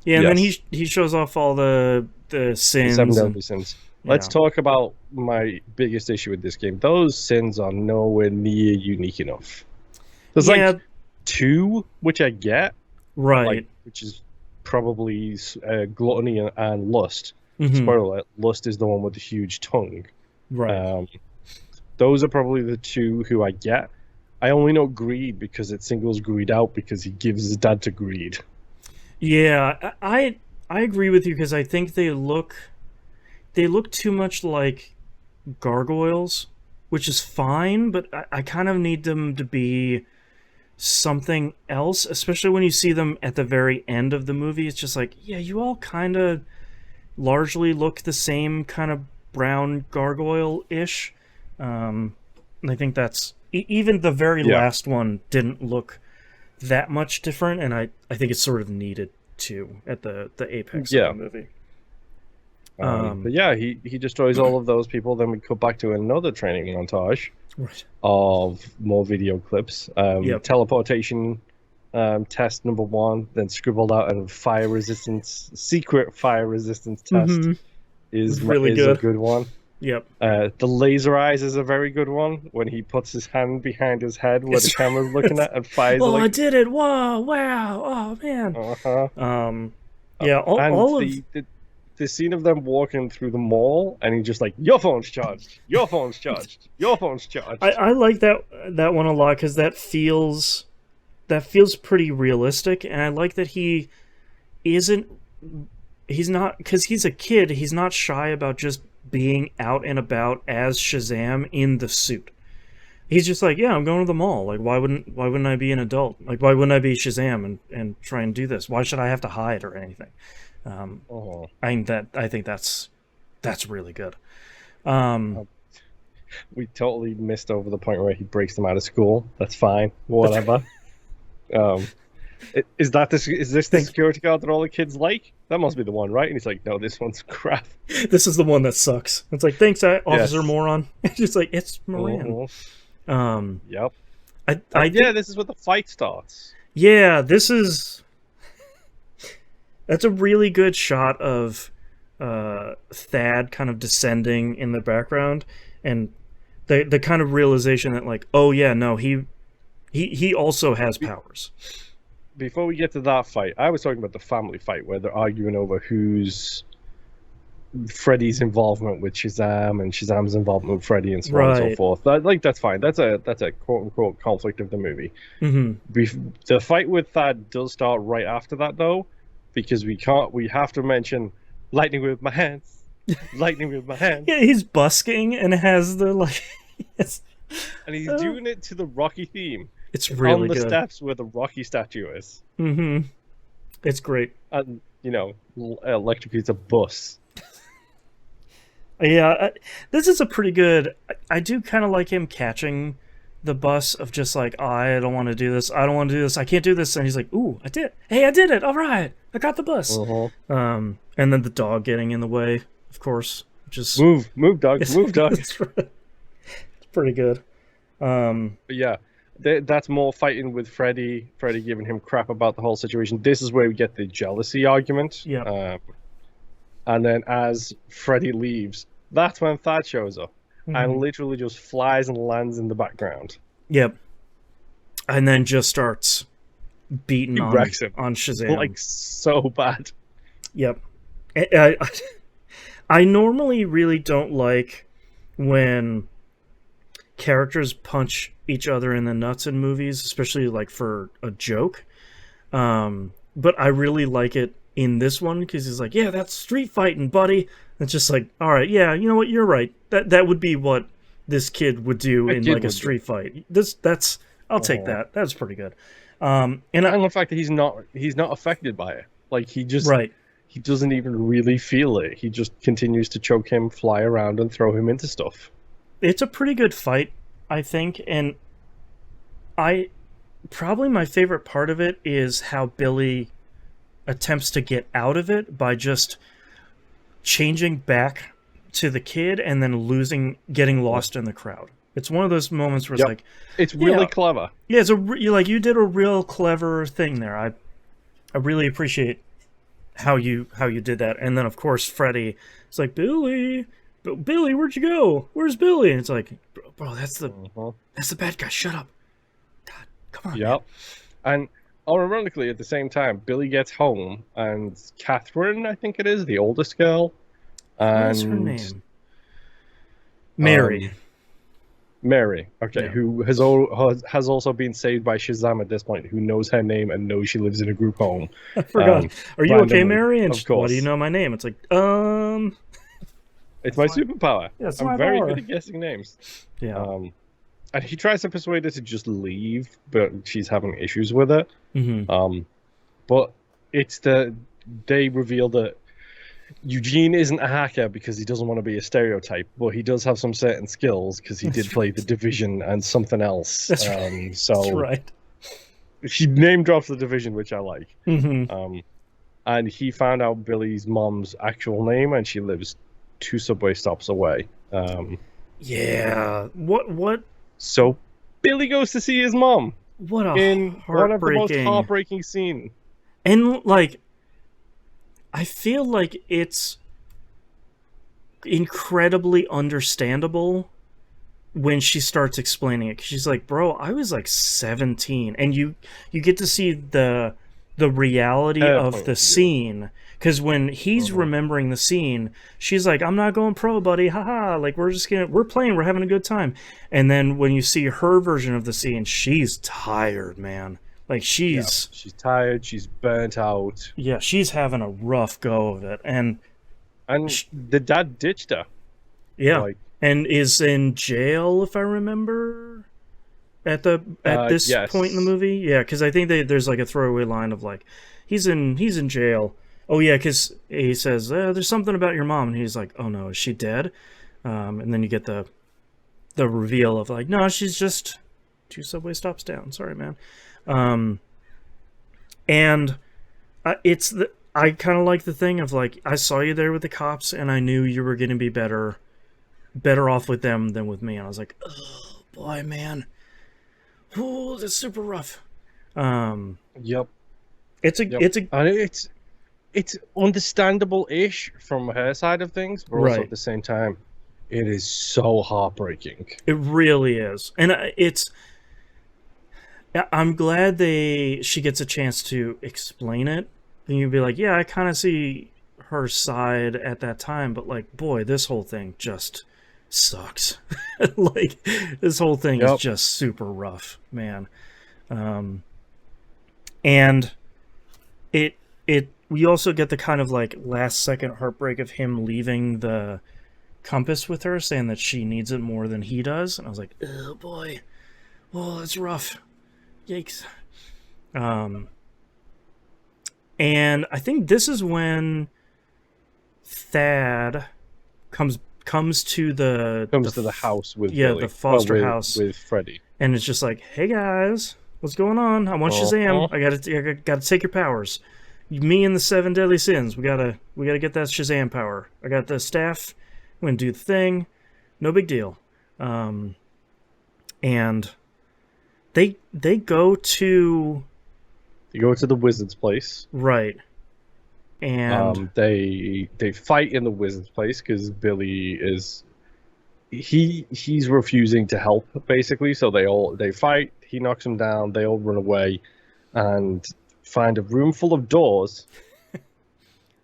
Yeah, and then yes. he shows off all the The sins. seven and- deadly sins. Let's yeah. talk about my biggest issue with this game. Those sins are nowhere near unique enough. There's Yeah, like 2, which I get, right. like, which is probably gluttony and lust. Mhm. Spoiler alert, lust is the one with the huge tongue. Right. Those are probably the 2 who I get. I only know greed because it singles greed out because he gives his dad to greed. Yeah, I agree with you because I think they look too much like gargoyles, which is fine, but I kind of need them to be something else, especially when you see them at the very end of the movie. It's just like, yeah, you all kind of largely look the same, kind of brown gargoyle-ish. And I think that's even the very last one didn't look that much different, and I think it's sort of needed too at the apex of the movie. But yeah, he destroys all of those people. Then we cut back to another training montage Right. of more video clips. Teleportation test number 1, then scribbled out, and secret fire resistance test is really a good. good one. Yep. The laser eyes is a very good one, when he puts his hand behind his head where the camera's looking at and fires. Oh, I did it! Whoa! Wow! Oh man! Yeah. All of the scene of them walking through the mall, and he's just like, "Your phone's charged. Your phone's charged. Your phone's charged." I like that one a lot because that feels pretty realistic, and I like that he's not, because he's a kid, he's not shy about just being out and about as Shazam in the suit. He's just like, yeah, I'm going to the mall. Like, why wouldn't I be an adult? Like, why wouldn't I be Shazam and try and do this? Why should I have to hide or anything? I think that's really good. We totally missed over the point where he breaks them out of school. That's fine. Whatever. Is this the security guard that all the kids like? That must be the one, right? And he's like, no, this one's crap. This is the one that sucks. It's like, thanks, Officer Moron. It's just like, it's Moran. Yep. Yeah, this is where the fight starts. Yeah, that's a really good shot of Thad kind of descending in the background, and the kind of realization that, like, oh yeah, no, he also has powers. Before we get to that fight, I was talking about the family fight where they're arguing over who's Freddy's involvement with Shazam and Shazam's involvement with Freddy and so on and so forth. That's fine. That's a quote unquote conflict of the movie. The fight with Thad does start right after that, though, because we have to mention lightning with my hands. Lightning with my hands. Yeah, he's busking and has the like and he's doing it to the Rocky theme. It's really on the good. steps where the Rocky statue is. It's great. And electrocutes a bus. Yeah, this is a pretty good. I do kind of like him catching the bus of just like, I don't want to do this. I don't want to do this. I can't do this. And he's like, ooh, I did. Hey, I did it. All right, I got the bus. And then the dog getting in the way, of course. Just move, dog, move, dog. It's pretty good. But yeah, that's more fighting with Freddy. Freddy giving him crap about the whole situation. This is where we get the jealousy argument. Yeah. And then as Freddy leaves, that's when Thad shows up and literally just flies and lands in the background. Yep. And then just starts beating on Shazam. Like, so bad. Yep. I normally really don't like when characters punch each other in the nuts in movies, especially like for a joke. But I really like it in this one because he's like, yeah, that's street fighting, buddy. It's just like, all right, yeah, you know what, you're right. That would be what this kid would do in like a street fight. That's I'll take that. That's pretty good. And And the fact that he's not affected by it. Like right, he doesn't even really feel it. He just continues to choke him, fly around, and throw him into stuff. it's a pretty good fight, I think, and I probably my favorite part of it is how Billy attempts to get out of it by just changing back to the kid and then getting lost in the crowd. It's one of those moments where it's like, it's really clever. Yeah, you did a real clever thing there. I really appreciate how you did that. And then of course Freddy is like, Billy, where'd you go? Where's Billy? And it's like, bro, that's the bad guy. Shut up. God, come on. Yep. Man. And ironically, at the same time, Billy gets home, and Catherine, I think it is, the oldest girl. What's her name? Mary. Mary, okay, who has also been saved by Shazam at this point, who knows her name and knows she lives in a group home. I forgot. Are you okay, Mary? And of course. Why do you know my name? It's like, it's my superpower. Yeah, it's I'm my very power. good at guessing names. Yeah. And he tries to persuade her to just leave, but she's having issues with it. Mm-hmm. But they reveal that Eugene isn't a hacker because he doesn't want to be a stereotype, but he does have some certain skills because he did play The Division and something else. That's right. So That's right. She name drops The Division, which I like. Mm-hmm. And he found out Billy's mom's actual name, and she lives 2 subway stops away. Yeah. What? So Billy goes to see his mom. What a in one of the most heartbreaking heartbreaking scene. And like, I feel like it's incredibly understandable when she starts explaining it. 'Cause she's like, "Bro, I was like 17," and you get to see the reality of the scene. Because when he's remembering the scene, she's like, "I'm not going pro, buddy. Haha! Like we're playing, we're having a good time." And then when you see her version of the scene, she's tired, man. Like she's tired, she's burnt out. Yeah, she's having a rough go of it, and the dad ditched her. Yeah, and is in jail, if I remember, at this point in the movie. Yeah, because I think there's like a throwaway line of like, he's in jail. Oh yeah, because he says there's something about your mom, and he's like, oh no, is she dead? And then you get the reveal of like, no, she's just 2 subway stops down. Sorry, man. And I kind of like the thing of like, I saw you there with the cops, and I knew you were going to be better off with them than with me. And I was like, oh boy, man, oh, that's super rough. Yep. It's understandable-ish from her side of things, but also at the same time, it is so heartbreaking. It really is, and I'm glad she gets a chance to explain it. And you'd be like, yeah, I kind of see her side at that time, but like, boy, this whole thing just sucks. Like, this whole thing is just super rough, man. And we also get the kind of like last second heartbreak of him leaving the compass with her, saying that she needs it more than he does. And I was like, oh boy, oh, that's rough. Yikes. And I think this is when Thad comes to the house with Billy. The foster house with Freddy, and it's just like, hey guys, what's going on? I want Shazam. I gotta take your powers. Me and the 7 deadly sins. We gotta get that Shazam power. I got the staff. I'm gonna do the thing. No big deal. And they go to the wizard's place, right? And they fight in the wizard's place because Billy is he's refusing to help, basically. So they fight. He knocks him down. They all run away and find a room full of doors.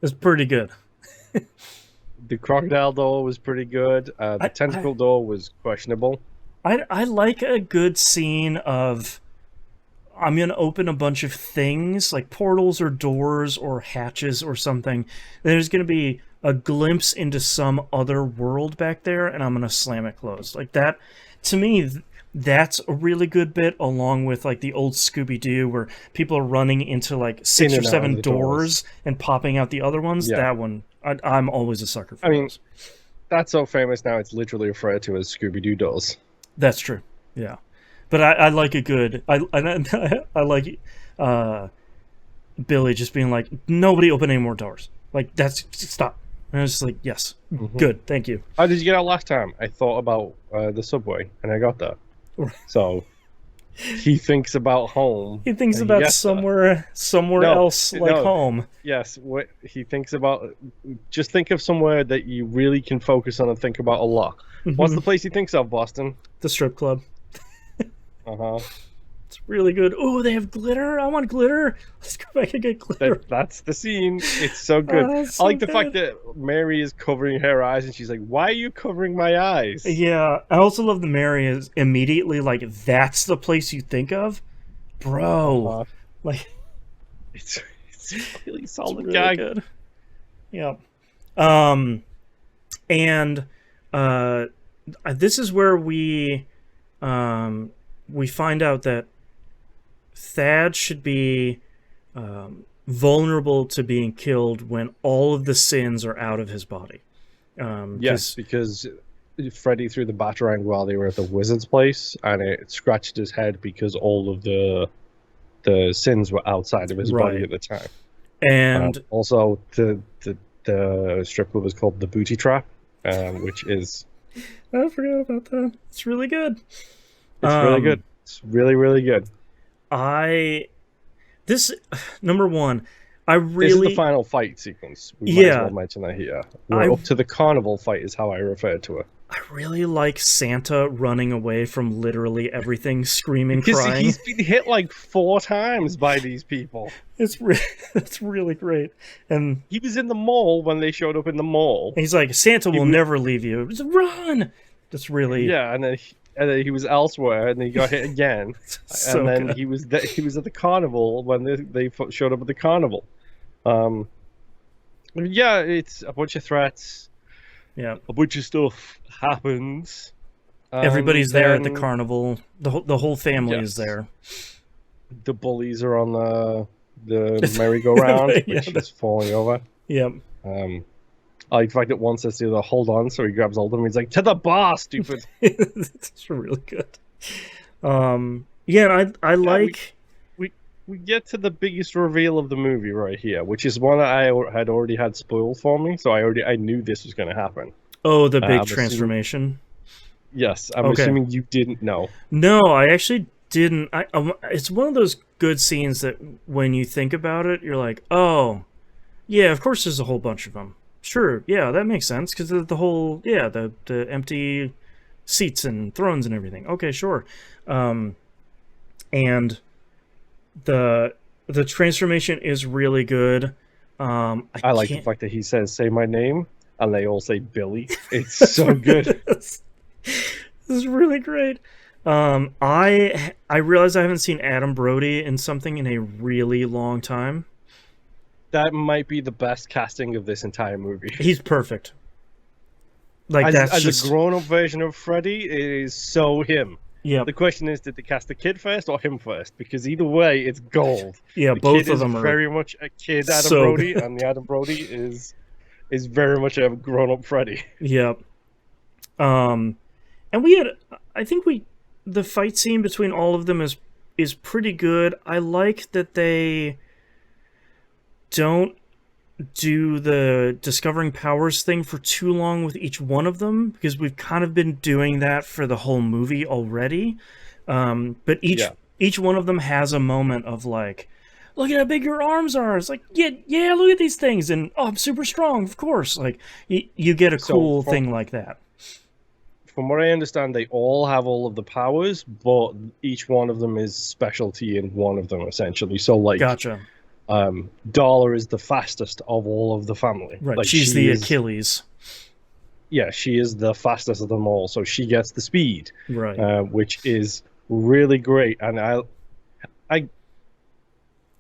It's pretty good. The crocodile door was pretty good. The tentacle door was questionable. I like a good scene of, I'm going to open a bunch of things, like portals or doors or hatches or something. There's going to be a glimpse into some other world back there, and I'm going to slam it closed. Like that, to me, That's a really good bit, along with like the old Scooby-Doo where people are running into like In six or and out of seven the doors. doors and popping out the other ones. Yeah. That one, I'm always a sucker I for mean, those. that's so famous now, it's literally referred to as Scooby-Doo dolls. That's true. Yeah, but I like a good. I like uh, Billy just being like, nobody open any more doors. Like that's stop. And I was just like, yes, Hmm. good, thank you. How did you get out last time? I thought about the subway, and I got there. So he thinks about home, He thinks and he about gets there. somewhere No, else like no, home. yes. What he thinks about, just think of somewhere that you really can focus on and think about a lot. What's Hmm. the place he thinks of, Boston? The strip club. Uh-huh. It's really good. Oh, they have glitter. I want glitter. Let's go back and get glitter. That's the scene. It's so good. It's I so like the fact good. that Mary is covering her eyes, and she's like, "Why are you covering my eyes?" Yeah, I also love the Mary is immediately like, that's the place you think of, bro. Uh-huh. Like, It's it's a really it's solid really gag. good. Yeah. Um, and uh, this is where we find out that Thad should be vulnerable to being killed when all of the sins are out of his body. Yes, Because because Freddy threw the batarang while they were at the wizard's place, and it scratched his head because all of the sins were outside of his body right, at the time. and Also, the strip club is called the Booty Trap, which is I forgot about that. It's really good. it's really good. Um, It's really really good. I this number one, I This is the really final fight sequence. We might as well yeah mention that here. We're I up to the carnival fight, is how I refer to it. I really like Santa running away from literally everything, screaming, Because crying. he's been hit like 4 times by these people. It's really great, and He was in the mall when they showed up in the mall. he's like, Santa He will was, never leave you. Just run. That's really yeah, and then he was elsewhere, and then he got hit again. And so then good. he was at the carnival when they showed up at the carnival. Um, yeah, it's a bunch of threats, Yeah, a bunch of stuff happens, and everybody's there at the then carnival. The whole family is yes, there. the bullies are on the merry-go-round, Yeah, which is falling over. yeah. Um, I like the fact that one says to the other, hold on, so he grabs hold of him. He's like, to the bar, stupid. It's really good. Yeah, and I Yeah, like. we get to the biggest reveal of the movie right here, which is one that I had already had spoiled for me, so I knew this was going to happen. Oh, the big I'm assuming, transformation. yes, I'm Okay. assuming you didn't know. No, I actually didn't. It's one of those good scenes that when you think about it, you're like, oh, yeah, of course there's a whole bunch of them. Sure, yeah, that makes sense because the whole, yeah, the empty seats and thrones and everything. Okay, sure. Um, and the transformation is really good. I I like the can't. fact that he says, say my name, and they all say Billy. It's so good. This is really great. I realize I haven't seen Adam Brody in something in a really long time. That might be the best casting of this entire movie. He's perfect. Like that's As a just grown-up version of Freddy, it is so him. yep, The question is, did they cast the kid first or him first? Because either way, it's gold. yeah. The Both kid of is them are very much a kid Adam so Brody, good. and the Adam Brody is very much a grown-up Freddy. Yep. Um, and we had, I think the fight scene between all of them is pretty good. I like that they don't do the discovering powers thing for too long with each one of them because we've kind of been doing that for the whole movie already. But Yeah. each one of them has a moment of like, look at how big your arms are. It's like, yeah, look at these things, and oh, I'm super strong, of course. Like you get a So cool thing like that. from what I understand, they all have all of the powers, but each one of them is specialty in one of them, essentially. So, like, Gotcha. Darla is the fastest of all of the family. Right, Like, she's she the is, Achilles. yeah, she is the fastest of them all. So she gets the speed, Right. which is really great. And I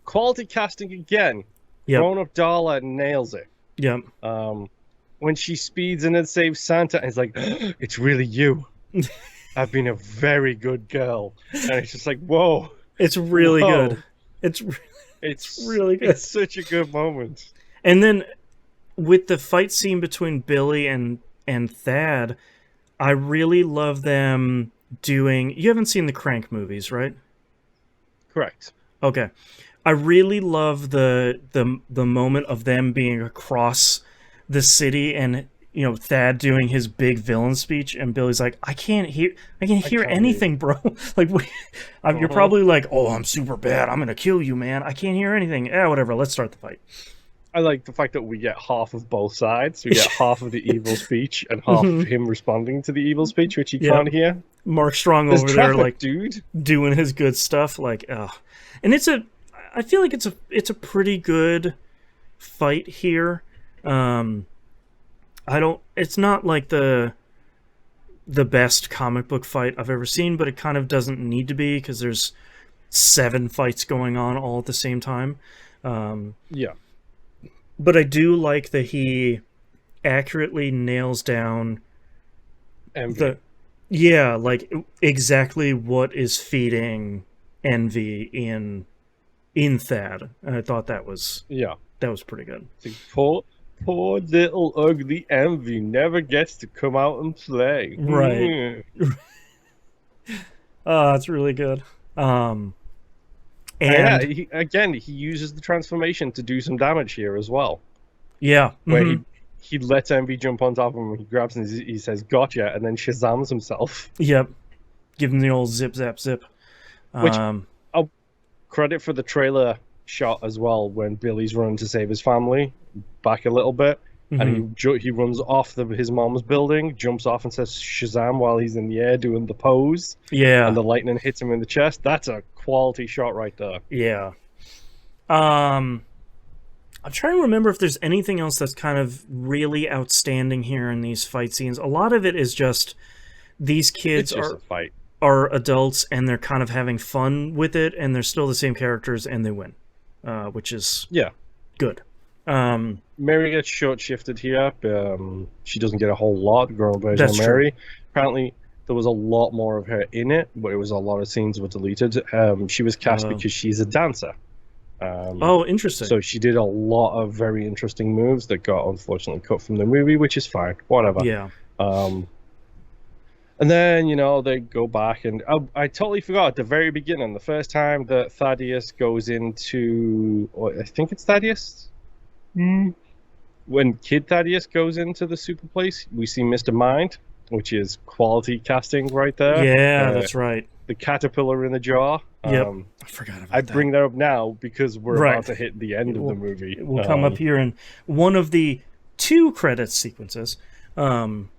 quality casting again. Yep. Grown up Darla nails it. Yep. When she speeds in and saves Santa, and it's like, it's really you. I've been a very good girl. And it's just like, whoa, It's really good. whoa. It's it's It's really good. it's such a good moment. And then with the fight scene between Billy and Thad, I really love them doing. You haven't seen the Crank movies, right? Correct. Okay. I really love the moment of them being across the city and Thad doing his big villain speech and Billy's like I can't I hear can't hear you. anything, bro. Like you're Uh-huh. probably like, "Oh, I'm super bad. I'm going to kill you, man. I can't hear anything." Yeah, whatever. Let's start the fight. I like the fact that we get half of both sides. We get half of the evil speech and half of Mhm. him responding to the evil speech, which he Yep. can't hear. Mark Strong There's over there traffic, like dude. doing his good stuff like and I feel like it's a pretty good fight here. Um I don't. It's not like the best comic book fight I've ever seen, but it kind of doesn't need to be because there's 7 fights going on all at the same time. Um, Yeah, but I do like that he accurately nails down envy. the yeah, like exactly what is feeding envy in Thad. And I thought Yeah. that was pretty good. It's like, poor little ugly envy never gets to come out and play. Right. It's really good. Um, Yeah, and he uses the transformation to do some damage here as well. yeah. Where Hmm. he lets Envy jump on top of him, he grabs and he says, "Gotcha," and then Shazams himself. Yep. Give him the old zip zap zip. Which Um, I'll credit for the trailer shot as well when Billy's running to save his family, back a little bit, and mhm. he runs off his mom's building, jumps off and says Shazam while he's in the air doing the pose, and Yeah. the lightning hits him in the chest. That's a quality shot right there. Yeah. Um, I'm trying to remember if there's anything else that's kind of really outstanding here in these fight scenes. A lot of it is just these It's kids just a fight. are adults and they're kind of having fun with it, and they're still the same characters and they win, which is Yeah. good. Um, Mary gets short shifted here. She doesn't get a whole lot. Girl version of that's true. Mary. Apparently, there was a lot more of her in it, but it was a lot of scenes were deleted. She was cast Uh, because she's a dancer. Um, oh, interesting. so she did a lot of very interesting moves that got unfortunately cut from the movie, which is fine. Whatever. Yeah. Um, and then they go back and I totally forgot at the very beginning, the first time that Thaddeus goes into, or I think it's Thaddeus. When Kid Thaddeus goes into the super place, we see Mr. Mind, which is quality casting right there. Yeah, that's right. The caterpillar in the jar. Yep. I forgot I about that. bring that up now because we're Right. about to hit the end of the movie. It will come up here in one of the 2 credits sequences. Um,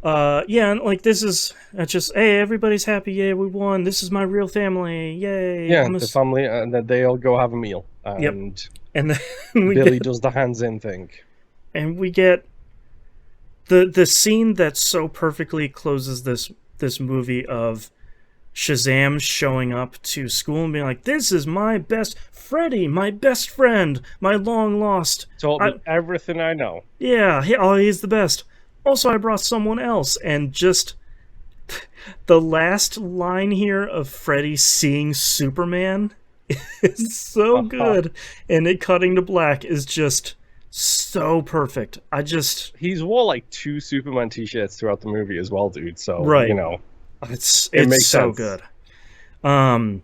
yeah, and like this is just hey, everybody's happy, yay, we won. This is my real family, yay. Yeah, the family, and then they all go have a meal. Yep. And And then we Billy get, does the hands in thing. and we get the scene that so perfectly closes this movie of Shazam showing up to school and being like, "This is my best Freddy, my best friend, my long lost." Told me everything I know. Yeah, he's the best. Also, I brought someone else, and just the last line here of Freddy seeing Superman is so good, and it cutting to black is just so perfect. He's wore like 2 Superman t-shirts throughout the movie as well, dude. So Right. it It's makes so sense. good. And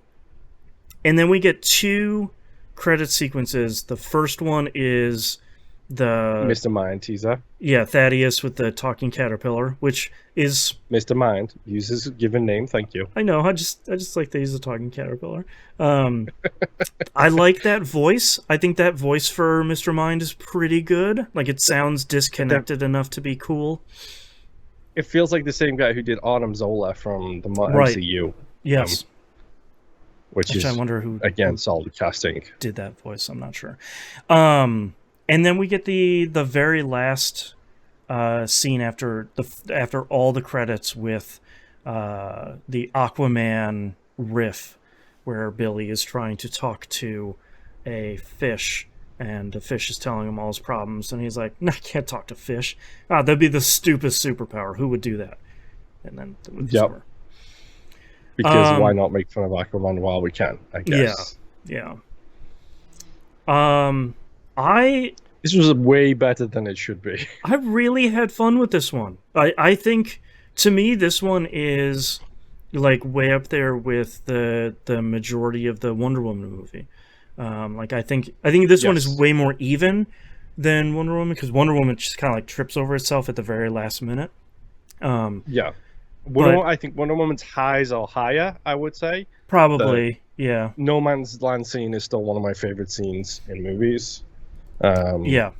then we get 2 credit sequences. The first one is the Mr. Mind teaser. Thaddeus with the talking caterpillar, which is Mr. Mind uses his given name. Thank you. I know. I just like that he's a talking caterpillar. I like that voice. I think that voice for Mr. Mind is pretty good. Like it sounds disconnected enough to be cool. It feels like the same guy who did Arnim Zola from the Right. MCU. Yes. Which is I wonder who again solid casting. did that voice. I'm not sure. And then we get the very last scene after all the credits with the Aquaman riff, where Billy is trying to talk to a fish, and the fish is telling him all his problems, and he's like, "No, I can't talk to fish. That'd be the stupidest superpower. Who would do that?" and then the movie's Yep. over. Because why not make fun of Aquaman while we can, I guess. Yeah. I This was way better than it should be. I really had fun with this one. I think, to me, this one is like way up there with the majority of the Wonder Woman movie. Like I think this one is way more even than Wonder Woman, because Wonder Woman just kind of like trips over itself at the very last minute. Yeah. I think Wonder Woman's highs are higher, I would say. Probably, yeah. No Man's Land scene is still one of my favorite scenes in movies. Yeah.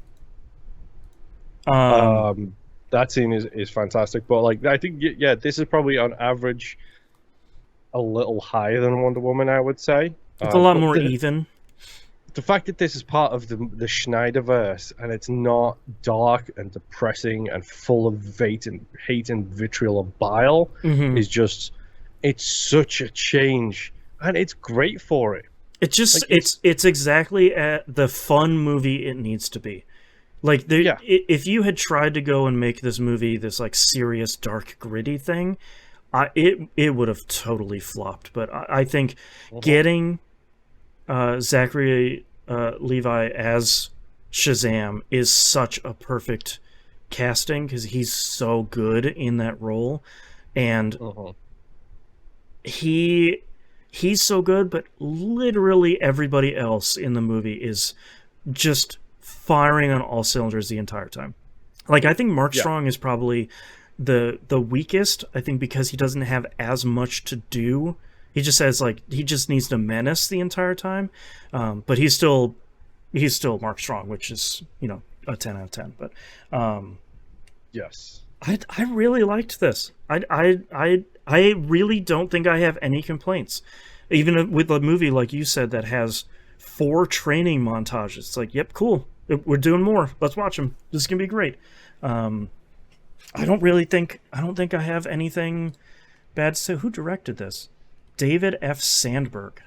That scene is fantastic, but like I think this is probably on average a little higher than Wonder Woman, I would say. It's a lot more even. The fact that this is part of the Schneiderverse and it's not dark and depressing and full of hate and vitriol of bile is just, it's such a change, and it's great for it. It's just like, it's exactly the fun movie it needs to be. Like if you had tried to go and make this movie this like serious, dark, gritty thing, it would have totally flopped. But I think getting Zachary Levi as Shazam is such a perfect casting, because he's so good in that role, and he's so good, but literally everybody else in the movie is just firing on all cylinders the entire time. Like I think Mark Strong is probably the weakest, I think, because he doesn't have as much to do. He just says like he just needs to menace the entire time, but he's still Mark Strong, which is, you know, a 10 out of 10. But yes, I really liked this. I really don't think I have any complaints, even with a movie like you said that has 4 training montages. It's like, yep, cool, we're doing more. Let's watch them. This is gonna be great. I don't think I have anything bad to say. Who directed this? David F. Sandberg.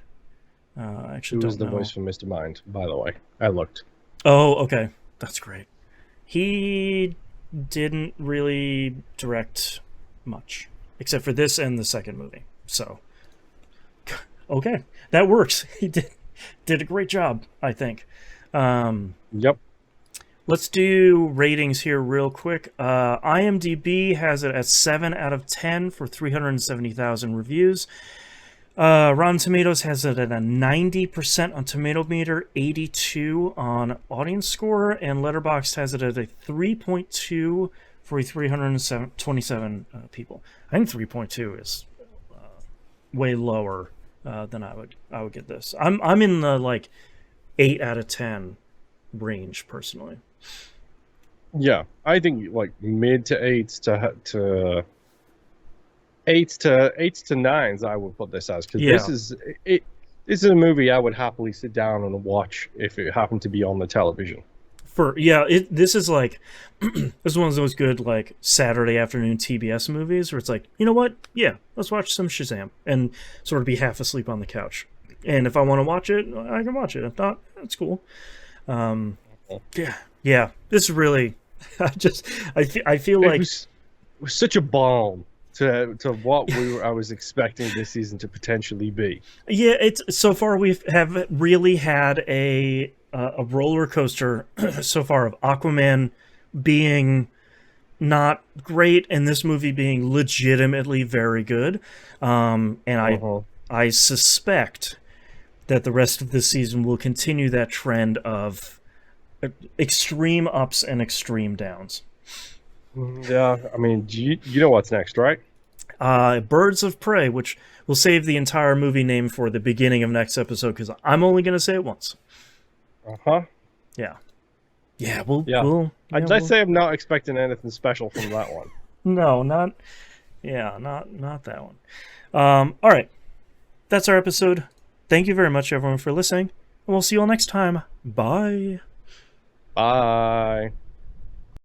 Actually, who was the voice for Mr. Mind, by the way? I looked. Oh, okay, that's great. He didn't really direct much, except for this and the second movie. So, okay, that works. He did a great job, I think. Yep. Let's do ratings here real quick. IMDb has it at 7 out of 10 for 370,000 reviews. Rotten Tomatoes has it at a 90% on Tomato Meter, 82 on Audience Score, and Letterboxd has it at a 3.2 for 327 people. I think 3.2 is way lower than I would get this. I'm in the like 8 out of 10 range personally. Yeah, I think like mid to 8s to 8s to 9s. I would put this as, because this is a movie I would happily sit down and watch if it happened to be on the television. This is like this is one of those good like Saturday afternoon TBS movies where it's like, you know what? Yeah, let's watch some Shazam and sort of be half asleep on the couch. And if I want to watch it, I can watch it. If not, that's cool. Yeah. This is really, I feel like it was such a balm to what I was expecting this season to potentially be. Yeah, it's so far we have really had a roller coaster so far of Aquaman being not great and this movie being legitimately very good. And I suspect that the rest of the season will continue that trend of extreme ups and extreme downs. Yeah, I mean, you know what's next, right? Birds of Prey, which we'll save the entire movie name for the beginning of next episode, because I'm only going to say it once. Yeah. I'd say I'm not expecting anything special from that one. Not that one. All right. That's our episode. Thank you very much, everyone, for listening, and we'll see you all next time. Bye. Bye.